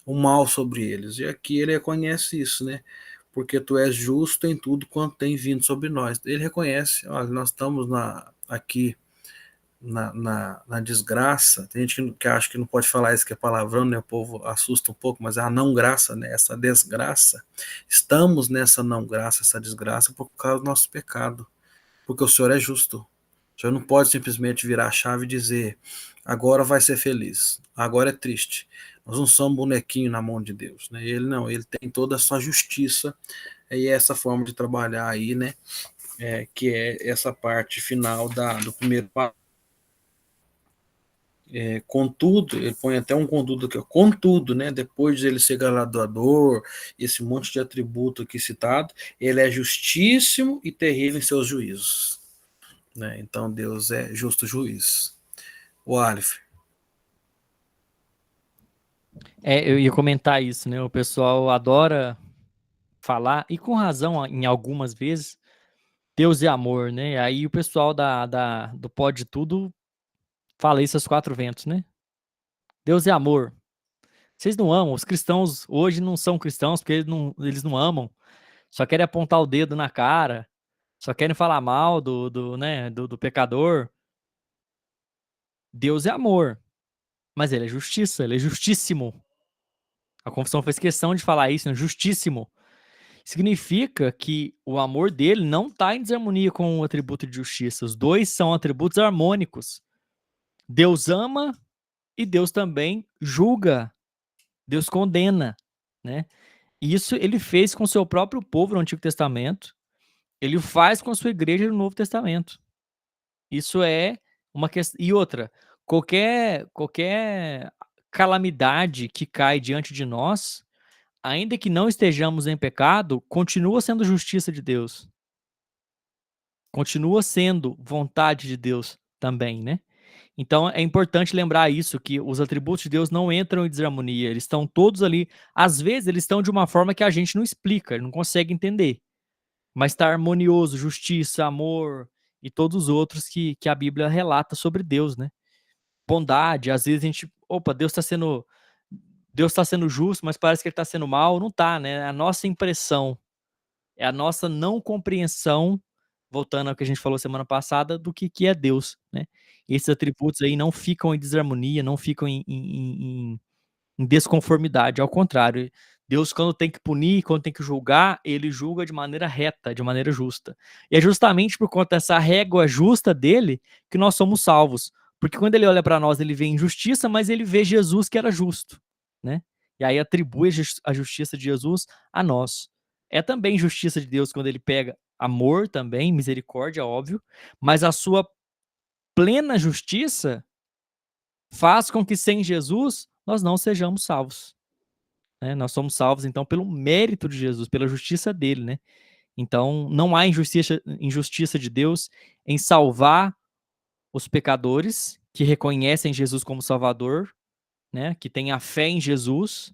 um mal sobre eles. E aqui ele reconhece isso, né? Porque tu és justo em tudo quanto tem vindo sobre nós. Ele reconhece, olha, nós estamos aqui na desgraça. Tem gente que acha que não pode falar isso, que é palavrão, né? O povo assusta um pouco, mas é a não graça, né? Essa desgraça. Estamos nessa não graça, essa desgraça, por causa do nosso pecado. Porque o Senhor é justo. O Senhor não pode simplesmente virar a chave e dizer, agora vai ser feliz, agora é triste. Nós não somos bonequinho na mão de Deus, né? Ele não, ele tem toda a sua justiça, e essa forma de trabalhar aí, né? Que é essa parte final do primeiro parágrafo. Contudo, ele põe até um contudo aqui, contudo, né, depois de ele ser galardoador, esse monte de atributo aqui citado, ele é justíssimo e terrível em seus juízos, né? Então Deus é justo juiz. O Aleph. Eu ia comentar isso, né? O pessoal adora falar, e com razão em algumas vezes, Deus é amor, né? Aí o pessoal do Pode Tudo fala isso aos quatro ventos, né? Deus é amor. Vocês não amam. Os cristãos hoje não são cristãos porque eles não amam. Só querem apontar o dedo na cara. Só querem falar mal do pecador. Deus é amor. Mas ele é justiça, ele é justíssimo. A confissão fez questão de falar isso, né? Justíssimo. Significa que o amor dele não está em desarmonia com o atributo de justiça. Os dois são atributos harmônicos. Deus ama e Deus também julga. Deus condena, né? Isso ele fez com o seu próprio povo no Antigo Testamento. Ele faz com a sua igreja no Novo Testamento. Isso é uma questão. E outra, qualquer calamidade que cai diante de nós, ainda que não estejamos em pecado, continua sendo justiça de Deus. Continua sendo vontade de Deus também, né? Então é importante lembrar isso, que os atributos de Deus não entram em desarmonia, eles estão todos ali. Às vezes eles estão de uma forma que a gente não explica, não consegue entender, mas está harmonioso, justiça, amor e todos os outros que a Bíblia relata sobre Deus, né? Bondade, às vezes a gente, opa, Deus está sendo justo, mas parece que ele está sendo mal, não está, né? É a nossa impressão, é a nossa não compreensão, voltando ao que a gente falou semana passada, do que é Deus, né? Esses atributos aí não ficam em desarmonia, não ficam em desconformidade, ao contrário, Deus, quando tem que punir, quando tem que julgar, ele julga de maneira reta, de maneira justa. E é justamente por conta dessa régua justa dele que nós somos salvos. Porque quando ele olha para nós, ele vê injustiça, mas ele vê Jesus que era justo, né? E aí atribui a justiça de Jesus a nós. É também justiça de Deus quando ele pega amor também, misericórdia, óbvio, mas a sua plena justiça faz com que sem Jesus nós não sejamos salvos, né? Nós somos salvos então pelo mérito de Jesus, pela justiça dele, né? Então não há injustiça de Deus em salvar os pecadores que reconhecem Jesus como Salvador, né? Que têm a fé em Jesus.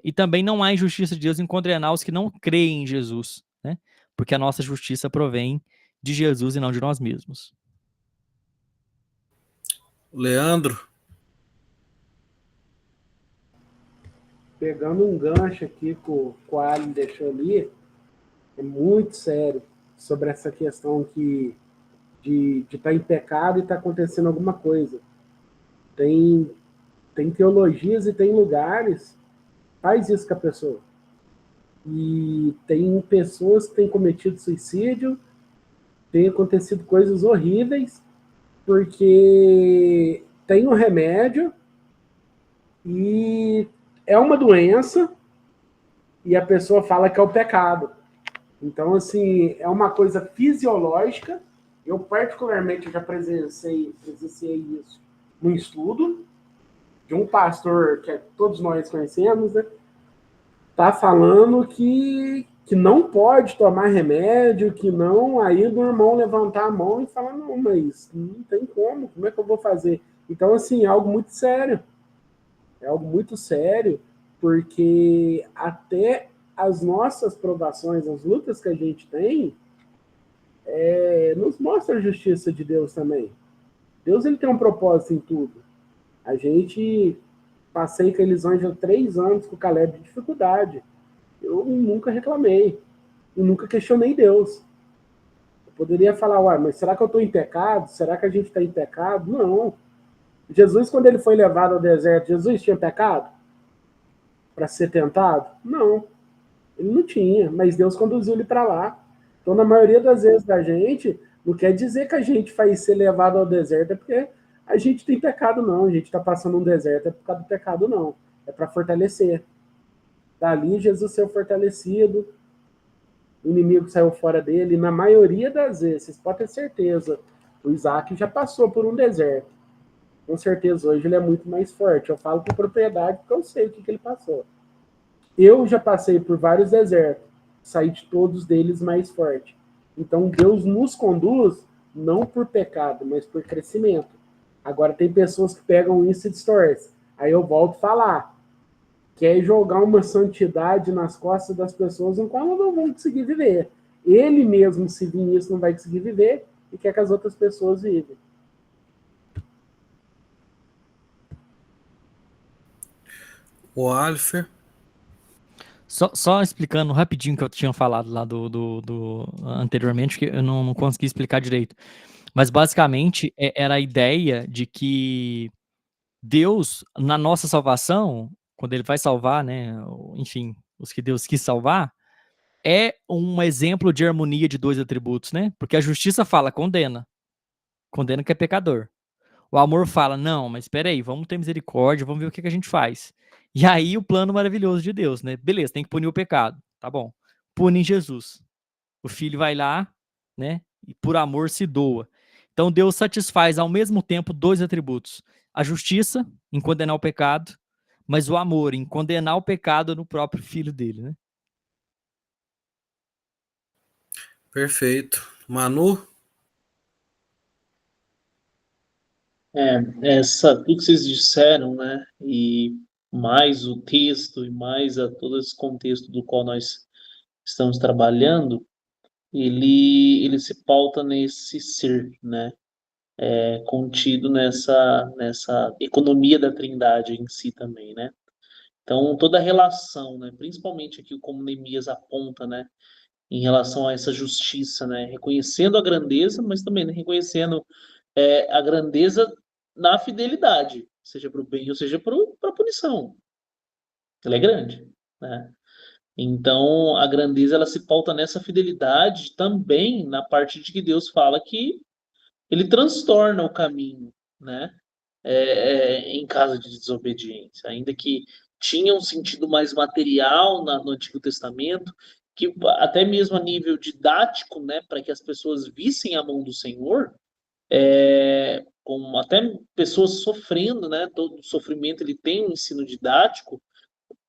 E também não há injustiça de Deus em condenar os que não creem em Jesus, né? Porque a nossa justiça provém de Jesus e não de nós mesmos. Leandro, Pegando um gancho aqui que o Ali deixou ali, é muito sério sobre essa questão de estar em pecado e estar acontecendo alguma coisa. Tem teologias e tem lugares faz isso com a pessoa. E tem pessoas que têm cometido suicídio, tem acontecido coisas horríveis, porque tem um remédio e é uma doença e a pessoa fala que é o pecado. Então, assim, é uma coisa fisiológica. Eu, particularmente, já presenciei isso num estudo de um pastor que todos nós conhecemos, né? Tá falando que não pode tomar remédio, que não, aí do irmão levantar a mão e falar, não, mas não tem como é que eu vou fazer? Então, assim, é algo muito sério. É algo muito sério, porque até as nossas provações, as lutas que a gente tem, nos mostra a justiça de Deus também. Deus, ele tem um propósito em tudo. A gente passei com eles há 3 anos com o Caleb de dificuldade. Eu nunca reclamei. Eu nunca questionei Deus. Eu poderia falar, uai, mas será que eu estou em pecado? Será que a gente está em pecado? Não. Jesus, quando ele foi levado ao deserto, Jesus tinha pecado? Para ser tentado? Não. Ele não tinha, mas Deus conduziu ele para lá. Então, na maioria das vezes da gente, não quer dizer que a gente vai ser levado ao deserto, é porque a gente tem pecado, não. A gente está passando um deserto, é por causa do pecado, não. É para fortalecer. Dali, Jesus saiu fortalecido, o inimigo saiu fora dele. E na maioria das vezes, vocês podem ter certeza, o Isaac já passou por um deserto. Com certeza, hoje ele é muito mais forte. Eu falo com propriedade porque eu sei o que ele passou. Eu já passei por vários desertos, saí de todos deles mais forte. Então, Deus nos conduz não por pecado, mas por crescimento. Agora, tem pessoas que pegam isso e distorcem. Aí eu volto a falar. Quer jogar uma santidade nas costas das pessoas em qual não vão conseguir viver. Ele mesmo, se vir nisso, não vai conseguir viver e quer que as outras pessoas vivem. o Alifer. Só explicando rapidinho o que eu tinha falado lá anteriormente, que eu não consegui explicar direito. Mas basicamente era a ideia de que Deus, na nossa salvação, quando ele vai salvar, né, enfim, os que Deus quis salvar, é um exemplo de harmonia de 2 atributos, né? Porque a justiça fala, condena que é pecador. O amor fala, não, mas espera aí, vamos ter misericórdia, vamos ver o que a gente faz. E aí o plano maravilhoso de Deus, né? Beleza, tem que punir o pecado, tá bom. Pune Jesus. O filho vai lá, né? E por amor se doa. Então Deus satisfaz ao mesmo tempo 2 atributos. A justiça, em condenar o pecado, mas o amor em condenar o pecado no próprio filho dele, né? Perfeito. Manu? Tudo que vocês disseram, né? E mais o texto e mais todo esse contexto do qual nós estamos trabalhando, ele se pauta nesse ser, né? Contido nessa economia da Trindade em si também, né? Então, toda a relação, né? Principalmente aqui como Neemias aponta, né? Em relação a essa justiça, né? Reconhecendo a grandeza, mas também, né, reconhecendo a grandeza na fidelidade, seja para o bem ou seja para a punição. Ela é grande, né? Então, a grandeza ela se pauta nessa fidelidade também na parte de que Deus fala que ele transtorna o caminho, né? Em caso de desobediência, ainda que tinha um sentido mais material no Antigo Testamento, que até mesmo a nível didático, né, para que as pessoas vissem a mão do Senhor, com até pessoas sofrendo, né, todo sofrimento ele tem um ensino didático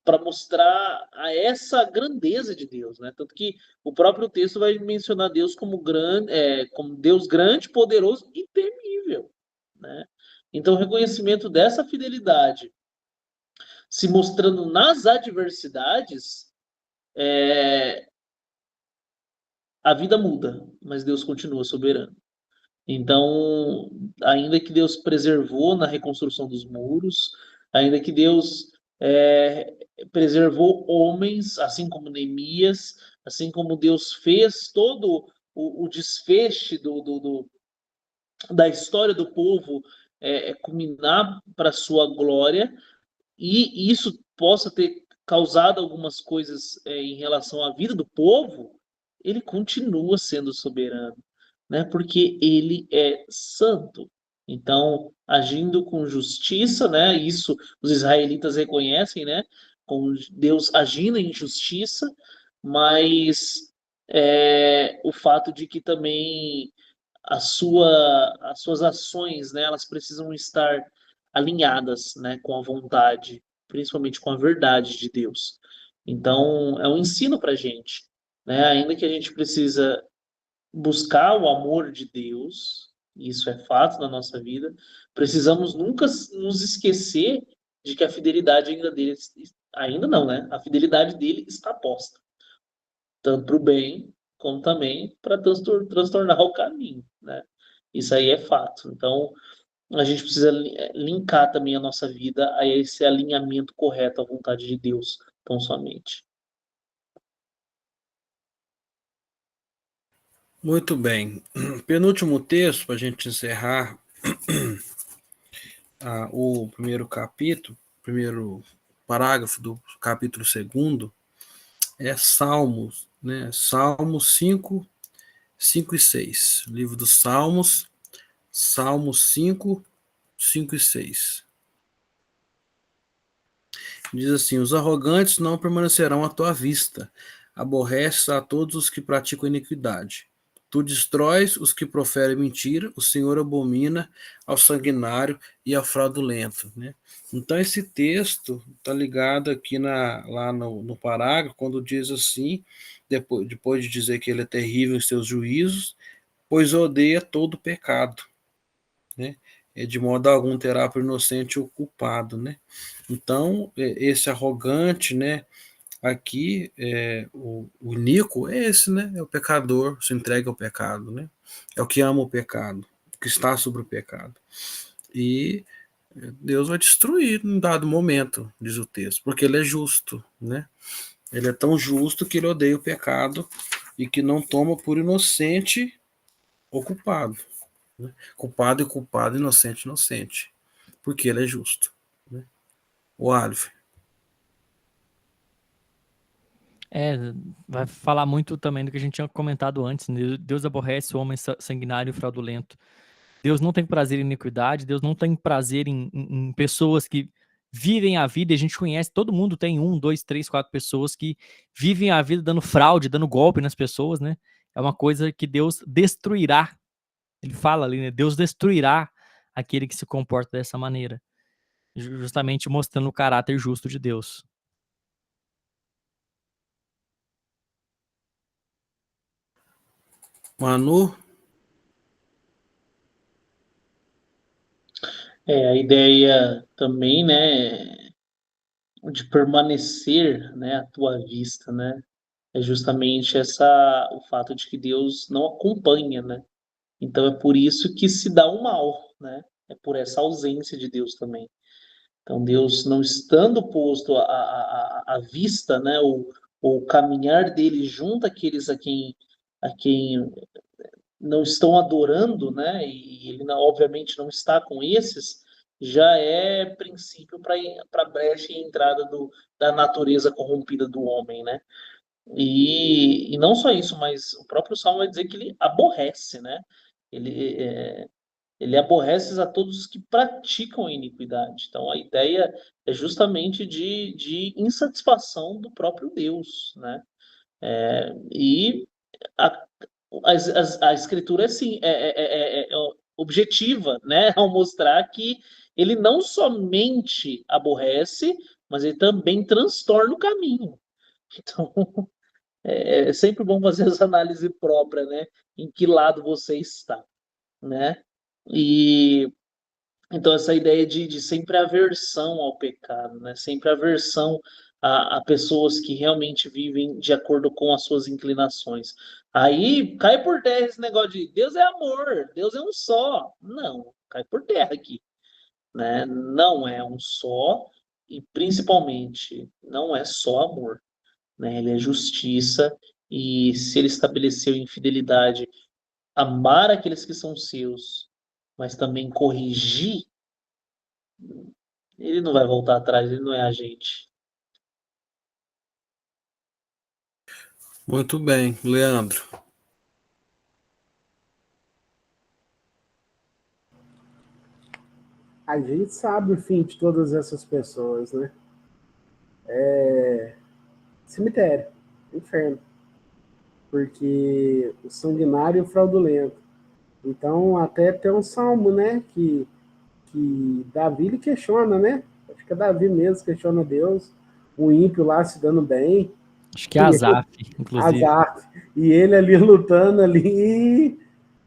para mostrar a essa grandeza de Deus, né? Tanto que o próprio texto vai mencionar Deus como grande, como Deus grande, poderoso e temível, né? Então, o reconhecimento dessa fidelidade se mostrando nas adversidades, a vida muda, mas Deus continua soberano. Então, ainda que Deus preservou na reconstrução dos muros, ainda que Deus preservou homens, assim como Neemias, assim como Deus fez todo o desfecho da história do povo culminar para a sua glória, e isso possa ter causado algumas coisas em relação à vida do povo, ele continua sendo soberano, né? Porque ele é santo. Então, agindo com justiça, né? Isso os israelitas reconhecem, né? Com Deus agindo em justiça, mas o fato de que também as suas ações, né? Elas precisam estar alinhadas, né? Com a vontade, principalmente com a verdade de Deus. Então, é um ensino para a gente, né? Ainda que a gente precisa buscar o amor de Deus, isso é fato na nossa vida, precisamos nunca nos esquecer de que a fidelidade ainda não, né? A fidelidade dele está posta, tanto para o bem, como também para transtornar o caminho, né? Isso aí é fato. Então, a gente precisa linkar também a nossa vida a esse alinhamento correto à vontade de Deus, tão somente. Muito bem. Penúltimo texto, para a gente encerrar o primeiro parágrafo do capítulo 2, é Salmos, né? Salmos 5, 5 e 6. Livro dos Salmos, Salmos 5, 5 e 6. Diz assim: os arrogantes não permanecerão à tua vista, aborreces a todos os que praticam iniquidade. Tu destróis os que proferem mentira, o Senhor abomina ao sanguinário e ao fraudulento. Né? Então, esse texto está ligado aqui lá no parágrafo, quando diz assim, depois de dizer que ele é terrível em seus juízos, pois odeia todo pecado. Né? De modo algum terá por inocente o culpado. Né? Então, esse arrogante, né? Aqui, o Nico é esse, né? É o pecador, se entrega ao pecado, né? É o que ama o pecado, o que está sobre o pecado. E Deus vai destruir em dado momento, diz o texto, porque ele é justo, né? Ele é tão justo que ele odeia o pecado e que não toma por inocente o culpado. Né? Culpado e culpado, inocente, inocente. Porque ele é justo. Né? O Alif. Vai falar muito também do que a gente tinha comentado antes, né? Deus aborrece o homem sanguinário e fraudulento. Deus não tem prazer em iniquidade, Deus não tem prazer em pessoas que vivem a vida, e a gente conhece, todo mundo tem 1, 2, 3, 4 pessoas que vivem a vida dando fraude, dando golpe nas pessoas, né? É uma coisa que Deus destruirá. Ele fala ali, né? Deus destruirá aquele que se comporta dessa maneira. justamente mostrando o caráter justo de Deus. Manu, A ideia também, né, de permanecer, né, à tua vista, né, é justamente o fato de que Deus não acompanha, né? Então é por isso que se dá o mal, né? É por essa ausência de Deus também. Então Deus não estando posto à vista, né? O caminhar dele junto àqueles a quem não estão adorando, né? E ele obviamente não está com esses, já é princípio para a brecha e entrada da natureza corrompida do homem, né? E não só isso, mas o próprio Salmo vai dizer que ele aborrece, né? Ele aborrece a todos os que praticam a iniquidade. Então a ideia é justamente de insatisfação do próprio Deus, né? E a, a escritura assim, é objetiva, né? Ao mostrar que ele não somente aborrece, mas ele também transtorna o caminho. Então, é sempre bom fazer essa análise própria, né? Em que lado você está, né? E então essa ideia de sempre aversão ao pecado, né? Sempre aversão a pessoas que realmente vivem de acordo com as suas inclinações. Aí cai por terra esse negócio de Deus é amor, Deus é um só. Não, cai por terra aqui, né? Não é um só e principalmente não é só amor, né? Ele é justiça e se ele estabeleceu infidelidade, amar aqueles que são seus, mas também corrigir, ele não vai voltar atrás, ele não é a gente. muito bem. Leandro, A gente sabe o fim de todas essas pessoas, né? Cemitério, inferno. Porque o sanguinário e o fraudulento. Então, até tem um salmo, né? Que Davi ele questiona, né? Acho que é Davi mesmo questiona Deus. O ímpio lá se dando bem. Acho que é Asaf, inclusive. Azar. E ele ali lutando ali,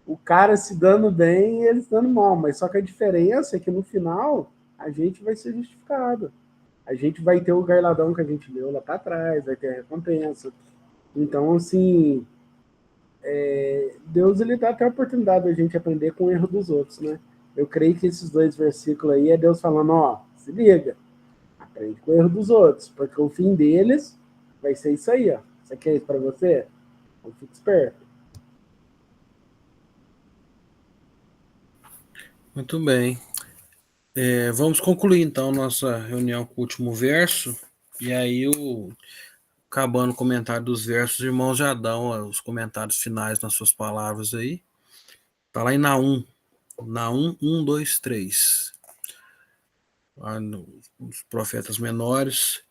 o cara se dando bem e ele se dando mal. Mas só que a diferença é que no final a gente vai ser justificado. A gente vai ter o garladão que a gente deu lá para trás, vai ter a recompensa. Então, assim, Deus ele dá até a oportunidade da gente aprender com o erro dos outros, né? Eu creio que esses dois versículos aí é Deus falando, ó, se liga, aprende com o erro dos outros, porque o fim deles vai ser isso aí, ó. Você quer isso para você? Então fique esperto. muito bem. Vamos concluir então nossa reunião com o último verso. E aí, acabando o comentário dos versos, os irmãos já dão os comentários finais nas suas palavras aí. Tá lá em Naum. Naum 1, 2, 3. Lá nos profetas menores.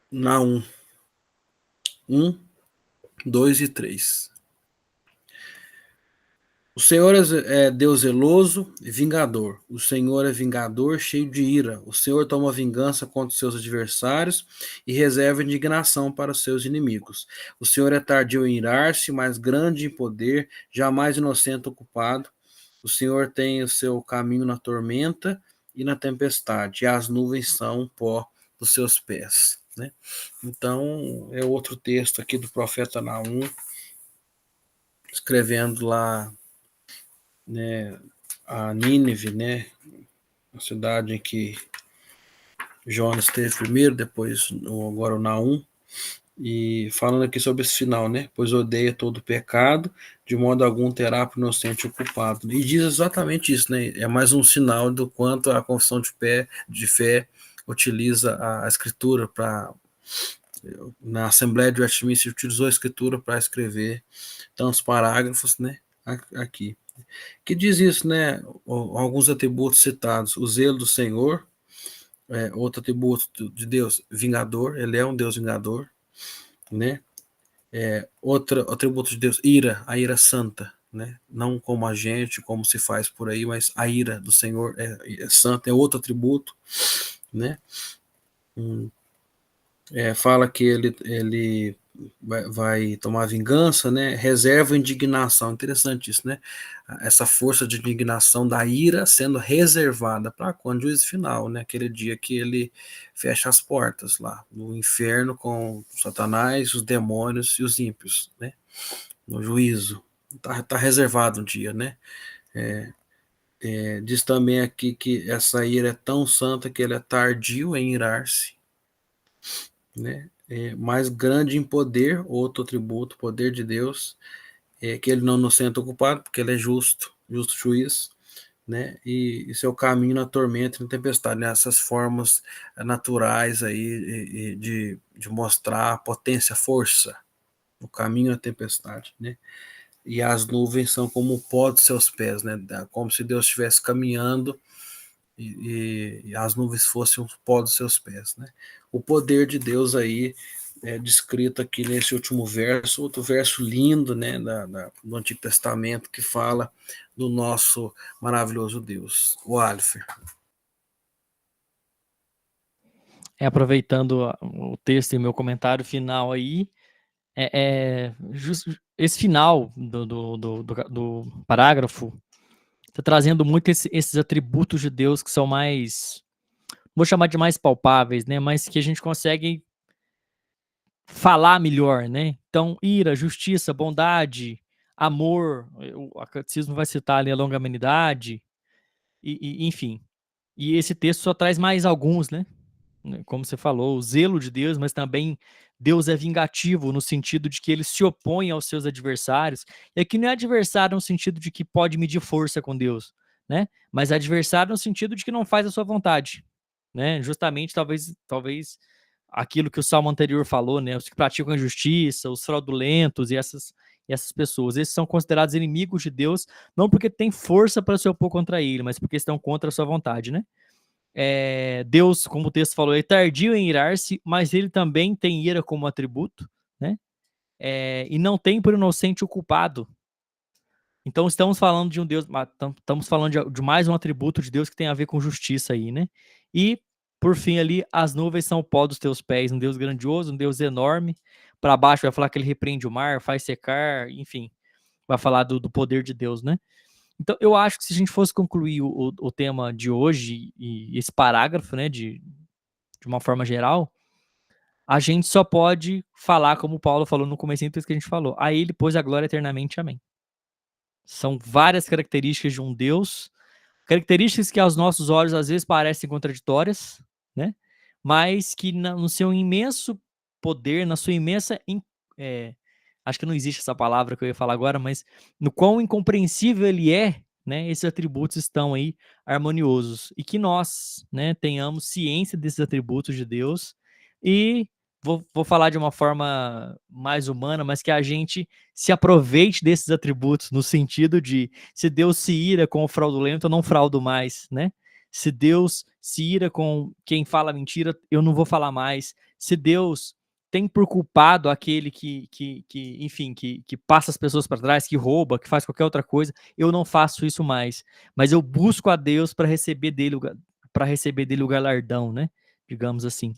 Naum 1, 2 e 3. O Senhor é Deus zeloso e vingador. O Senhor é vingador, cheio de ira. O Senhor toma vingança contra os seus adversários e reserva indignação para os seus inimigos. O Senhor é tardio em irar-se, mas grande em poder, jamais inocente ou culpado. O Senhor tem o seu caminho na tormenta e na tempestade, e as nuvens são o pó dos seus pés. Né? Então, é outro texto aqui do profeta Naum, escrevendo lá, né, a Nínive, né, a cidade em que Jonas esteve primeiro, depois agora o Naum, e falando aqui sobre esse final, né, pois odeia todo pecado, de modo algum terá por inocente o culpado. E diz exatamente isso, né, é mais um sinal do quanto a confissão de fé utiliza a escritura para... Na Assembleia de Westminster utilizou a escritura para escrever tantos parágrafos, né, aqui. Que diz isso, né? Alguns atributos citados: o zelo do Senhor, outro atributo de Deus, vingador, ele é um Deus vingador, né? Outro atributo de Deus, ira, a ira santa, né? Não como a gente, como se faz por aí, mas a ira do Senhor é santa, é outro atributo, né? Fala que ele vai tomar vingança, né? Reserva indignação. Interessante isso, né? Essa força de indignação da ira sendo reservada para quando? Juízo final, né? Aquele dia que ele fecha as portas lá no inferno com Satanás, os demônios e os ímpios, né? No juízo. Tá reservado um dia, né? Diz também aqui que essa ira é tão santa que ele é tardio em irar-se, né? Mais grande em poder, outro atributo, poder de Deus, que ele não nos senta ocupado, porque ele é justo juiz, né? E seu caminho na tormenta e na tempestade, né? Essas formas naturais aí de mostrar a potência, a força, o caminho na tempestade, né? E as nuvens são como o pó dos seus pés, né? Como se Deus estivesse caminhando e as nuvens fossem o pó dos seus pés, né? O poder de Deus aí é descrito aqui nesse último verso, outro verso lindo, né, do Antigo Testamento, que fala do nosso maravilhoso Deus, o Alifer. Aproveitando o texto e meu comentário final aí, esse final do parágrafo está trazendo muito esses atributos de Deus que são mais, vou chamar de mais palpáveis, né? Mas que a gente consegue falar melhor, né? Então, ira, justiça, bondade, amor, o catecismo vai citar ali a longanimidade, enfim. E esse texto só traz mais alguns, né? Como você falou, o zelo de Deus, mas também Deus é vingativo no sentido de que ele se opõe aos seus adversários. E aqui não é adversário no sentido de que pode medir força com Deus, né? Mas adversário no sentido de que não faz a sua vontade, né? Justamente, talvez aquilo que o salmo anterior falou, né? Os que praticam a justiça, os fraudulentos e essas pessoas, esses são considerados inimigos de Deus, não porque têm força para se opor contra ele, mas porque estão contra a sua vontade, né? Deus, como o texto falou, é tardio em irar-se, mas ele também tem ira como atributo, né? E não tem por inocente o culpado. Então estamos falando de um Deus, estamos falando de mais um atributo de Deus que tem a ver com justiça aí, né? E, por fim, ali, as nuvens são o pó dos teus pés, um Deus grandioso, um Deus enorme. Para baixo vai falar que ele repreende o mar, faz secar, enfim, vai falar do poder de Deus, né? Então, eu acho que se a gente fosse concluir o tema de hoje e esse parágrafo, né, de uma forma geral, a gente só pode falar, como o Paulo falou no comecinho do que a gente falou, a ele pôs a glória eternamente, amém. São várias características de um Deus, características que aos nossos olhos às vezes parecem contraditórias, né, mas que no seu imenso poder, na sua imensa acho que não existe essa palavra que eu ia falar agora, mas no quão incompreensível ele é, né, esses atributos estão aí harmoniosos. E que nós, né, tenhamos ciência desses atributos de Deus e vou falar de uma forma mais humana, mas que a gente se aproveite desses atributos no sentido de se Deus se ira com o fraudulento, eu não fraudo mais, né? Se Deus se ira com quem fala mentira, eu não vou falar mais. Se Deus tem por culpado aquele enfim, que passa as pessoas para trás, que rouba, que faz qualquer outra coisa, eu não faço isso mais. Mas eu busco a Deus para receber dele o galardão, né? Digamos assim.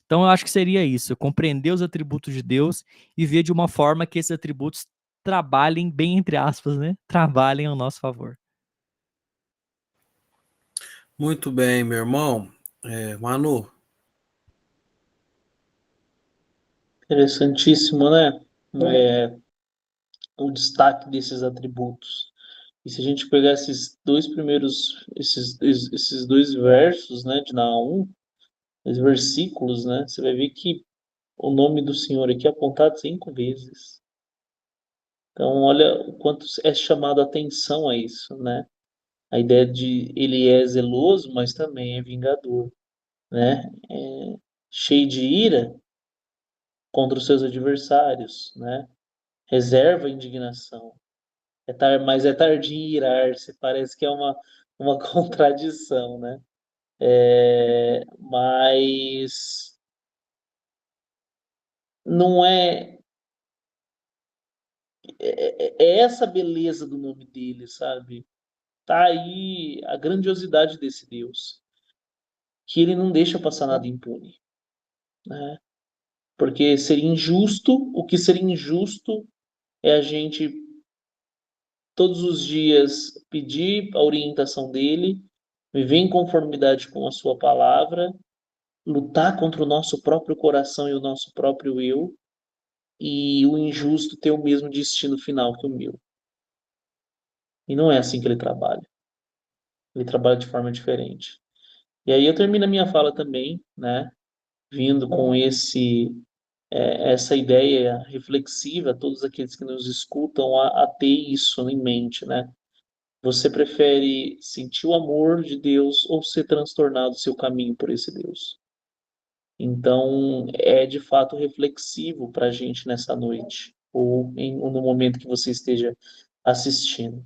Então eu acho que seria isso, compreender os atributos de Deus e ver de uma forma que esses atributos trabalhem bem entre aspas, né? Trabalhem ao nosso favor. Muito bem, meu irmão. Manu. Interessantíssimo, né? O destaque desses atributos. E se a gente pegar esses dois primeiros, esses dois versos, né, de Naum, os versículos, né, você vai ver que o nome do Senhor aqui é apontado 5 vezes. Então, olha o quanto é chamado a atenção a isso, né? A ideia de ele é zeloso, mas também é vingador, né? Cheio de ira contra os seus adversários, né? Reserva a indignação. Mas é tardio em irar-se, parece que é uma contradição, né? Mas não é É essa beleza do nome dele, sabe? Tá aí a grandiosidade desse Deus, que ele não deixa passar nada impune, né? Porque seria injusto, o que seria injusto é a gente todos os dias pedir a orientação dele, viver em conformidade com a sua palavra, lutar contra o nosso próprio coração e o nosso próprio eu, e o injusto ter o mesmo destino final que o meu. E não é assim que ele trabalha. Ele trabalha de forma diferente. E aí eu termino a minha fala também, né, vindo com essa ideia reflexiva, todos aqueles que nos escutam, a ter isso em mente, né? Você prefere sentir o amor de Deus ou ser transtornado seu caminho por esse Deus? Então, é de fato reflexivo para a gente nessa noite, ou no momento que você esteja assistindo.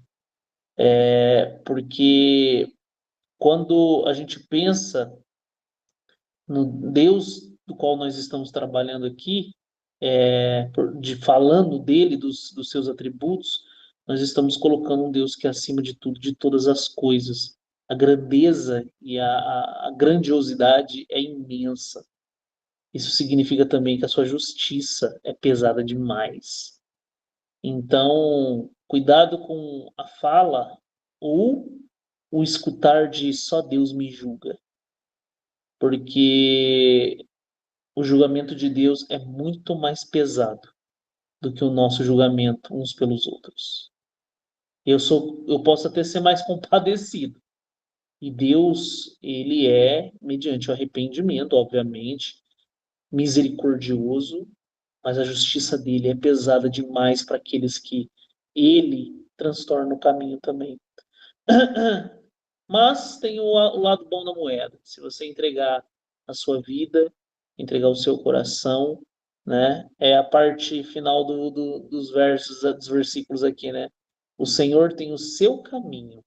Porque quando a gente pensa no Deus do qual nós estamos trabalhando aqui, falando dele, dos seus atributos, nós estamos colocando um Deus que é acima de tudo, de todas as coisas. A grandeza e a grandiosidade é imensa. Isso significa também que a sua justiça é pesada demais. Então, cuidado com a fala ou o escutar de só Deus me julga, porque o julgamento de Deus é muito mais pesado do que o nosso julgamento uns pelos outros. Eu posso até ser mais compadecido. E Deus, ele é, mediante o arrependimento, obviamente, misericordioso, mas a justiça dele é pesada demais para aqueles que ele transtorna o caminho também. Mas tem o lado bom da moeda. Se você entregar a sua vida, entregar o seu coração, né? É a parte final dos versos, dos versículos aqui, né? O Senhor tem o seu caminho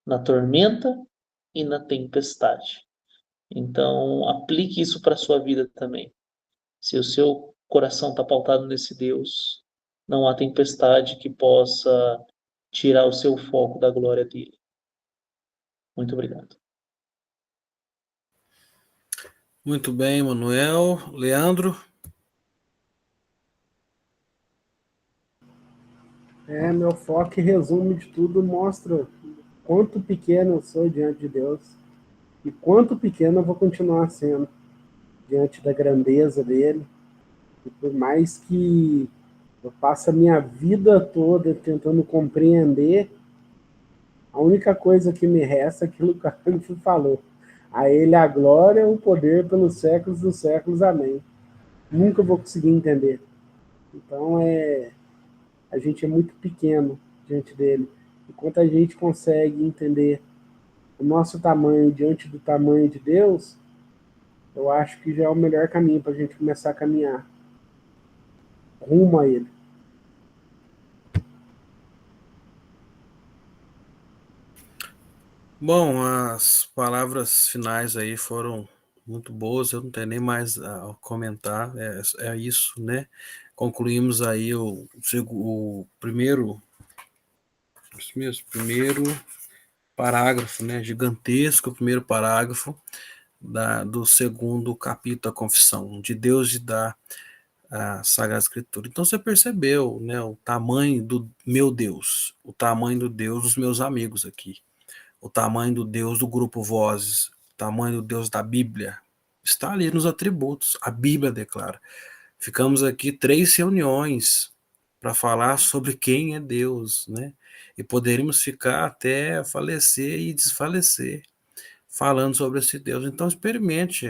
na tormenta e na tempestade. Então, aplique isso para a sua vida também. Se o seu coração está pautado nesse Deus, não há tempestade que possa tirar o seu foco da glória dele. Muito obrigado. Muito bem, Manuel. Leandro? Meu foco e resumo de tudo mostra quanto pequeno eu sou diante de Deus e quanto pequeno eu vou continuar sendo diante da grandeza dele. E por mais que eu passe a minha vida toda tentando compreender, a única coisa que me resta é aquilo que a gente falou. A ele a glória, o poder pelos séculos dos séculos. Amém. Nunca vou conseguir entender. Então, a gente é muito pequeno diante dele. Enquanto a gente consegue entender o nosso tamanho diante do tamanho de Deus, eu acho que já é o melhor caminho para a gente começar a caminhar rumo a ele. Bom, as palavras finais aí foram muito boas, eu não tenho nem mais a comentar, é isso, né? Concluímos aí o primeiro parágrafo, né? Gigantesco, o primeiro parágrafo do segundo capítulo da confissão de Deus e da Sagrada Escritura. Então você percebeu, né, o tamanho do meu Deus, o tamanho do Deus dos meus amigos aqui, o tamanho do Deus do grupo Vozes, o tamanho do Deus da Bíblia, está ali nos atributos, a Bíblia declara. Ficamos aqui 3 reuniões para falar sobre quem é Deus, né? E poderíamos ficar até falecer e desfalecer falando sobre esse Deus. Então experimente,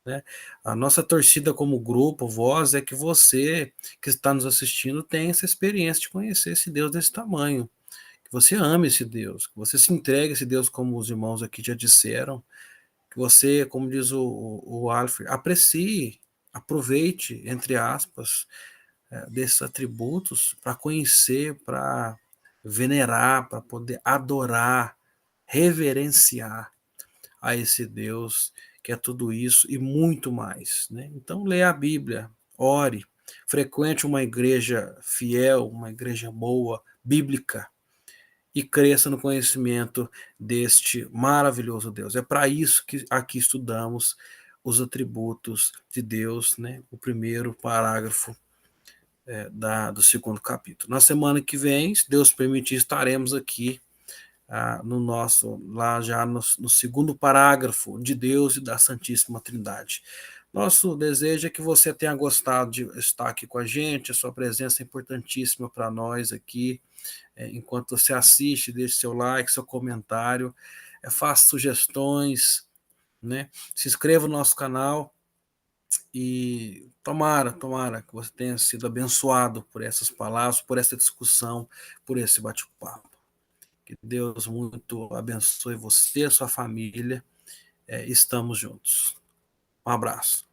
né? A nossa torcida como grupo, Voz, é que você que está nos assistindo tenha essa experiência de conhecer esse Deus desse tamanho, que você ame esse Deus, que você se entregue a esse Deus, como os irmãos aqui já disseram, que você, como diz o Alfred, aprecie, aproveite, entre aspas, desses atributos para conhecer, para venerar, para poder adorar, reverenciar a esse Deus que é tudo isso e muito mais, né? Então leia a Bíblia, ore, frequente uma igreja fiel, uma igreja boa, bíblica, e cresça no conhecimento deste maravilhoso Deus. É para isso que aqui estudamos os atributos de Deus, né? O primeiro parágrafo do segundo capítulo. Na semana que vem, se Deus permitir, estaremos aqui lá já no segundo parágrafo de Deus e da Santíssima Trindade. Nosso desejo é que você tenha gostado de estar aqui com a gente, a sua presença é importantíssima para nós aqui. Enquanto você assiste, deixe seu like, seu comentário, faça sugestões, né? Se inscreva no nosso canal e tomara que você tenha sido abençoado por essas palavras, por essa discussão, por esse bate-papo. Que Deus muito abençoe você e a sua família. Estamos juntos. Um abraço.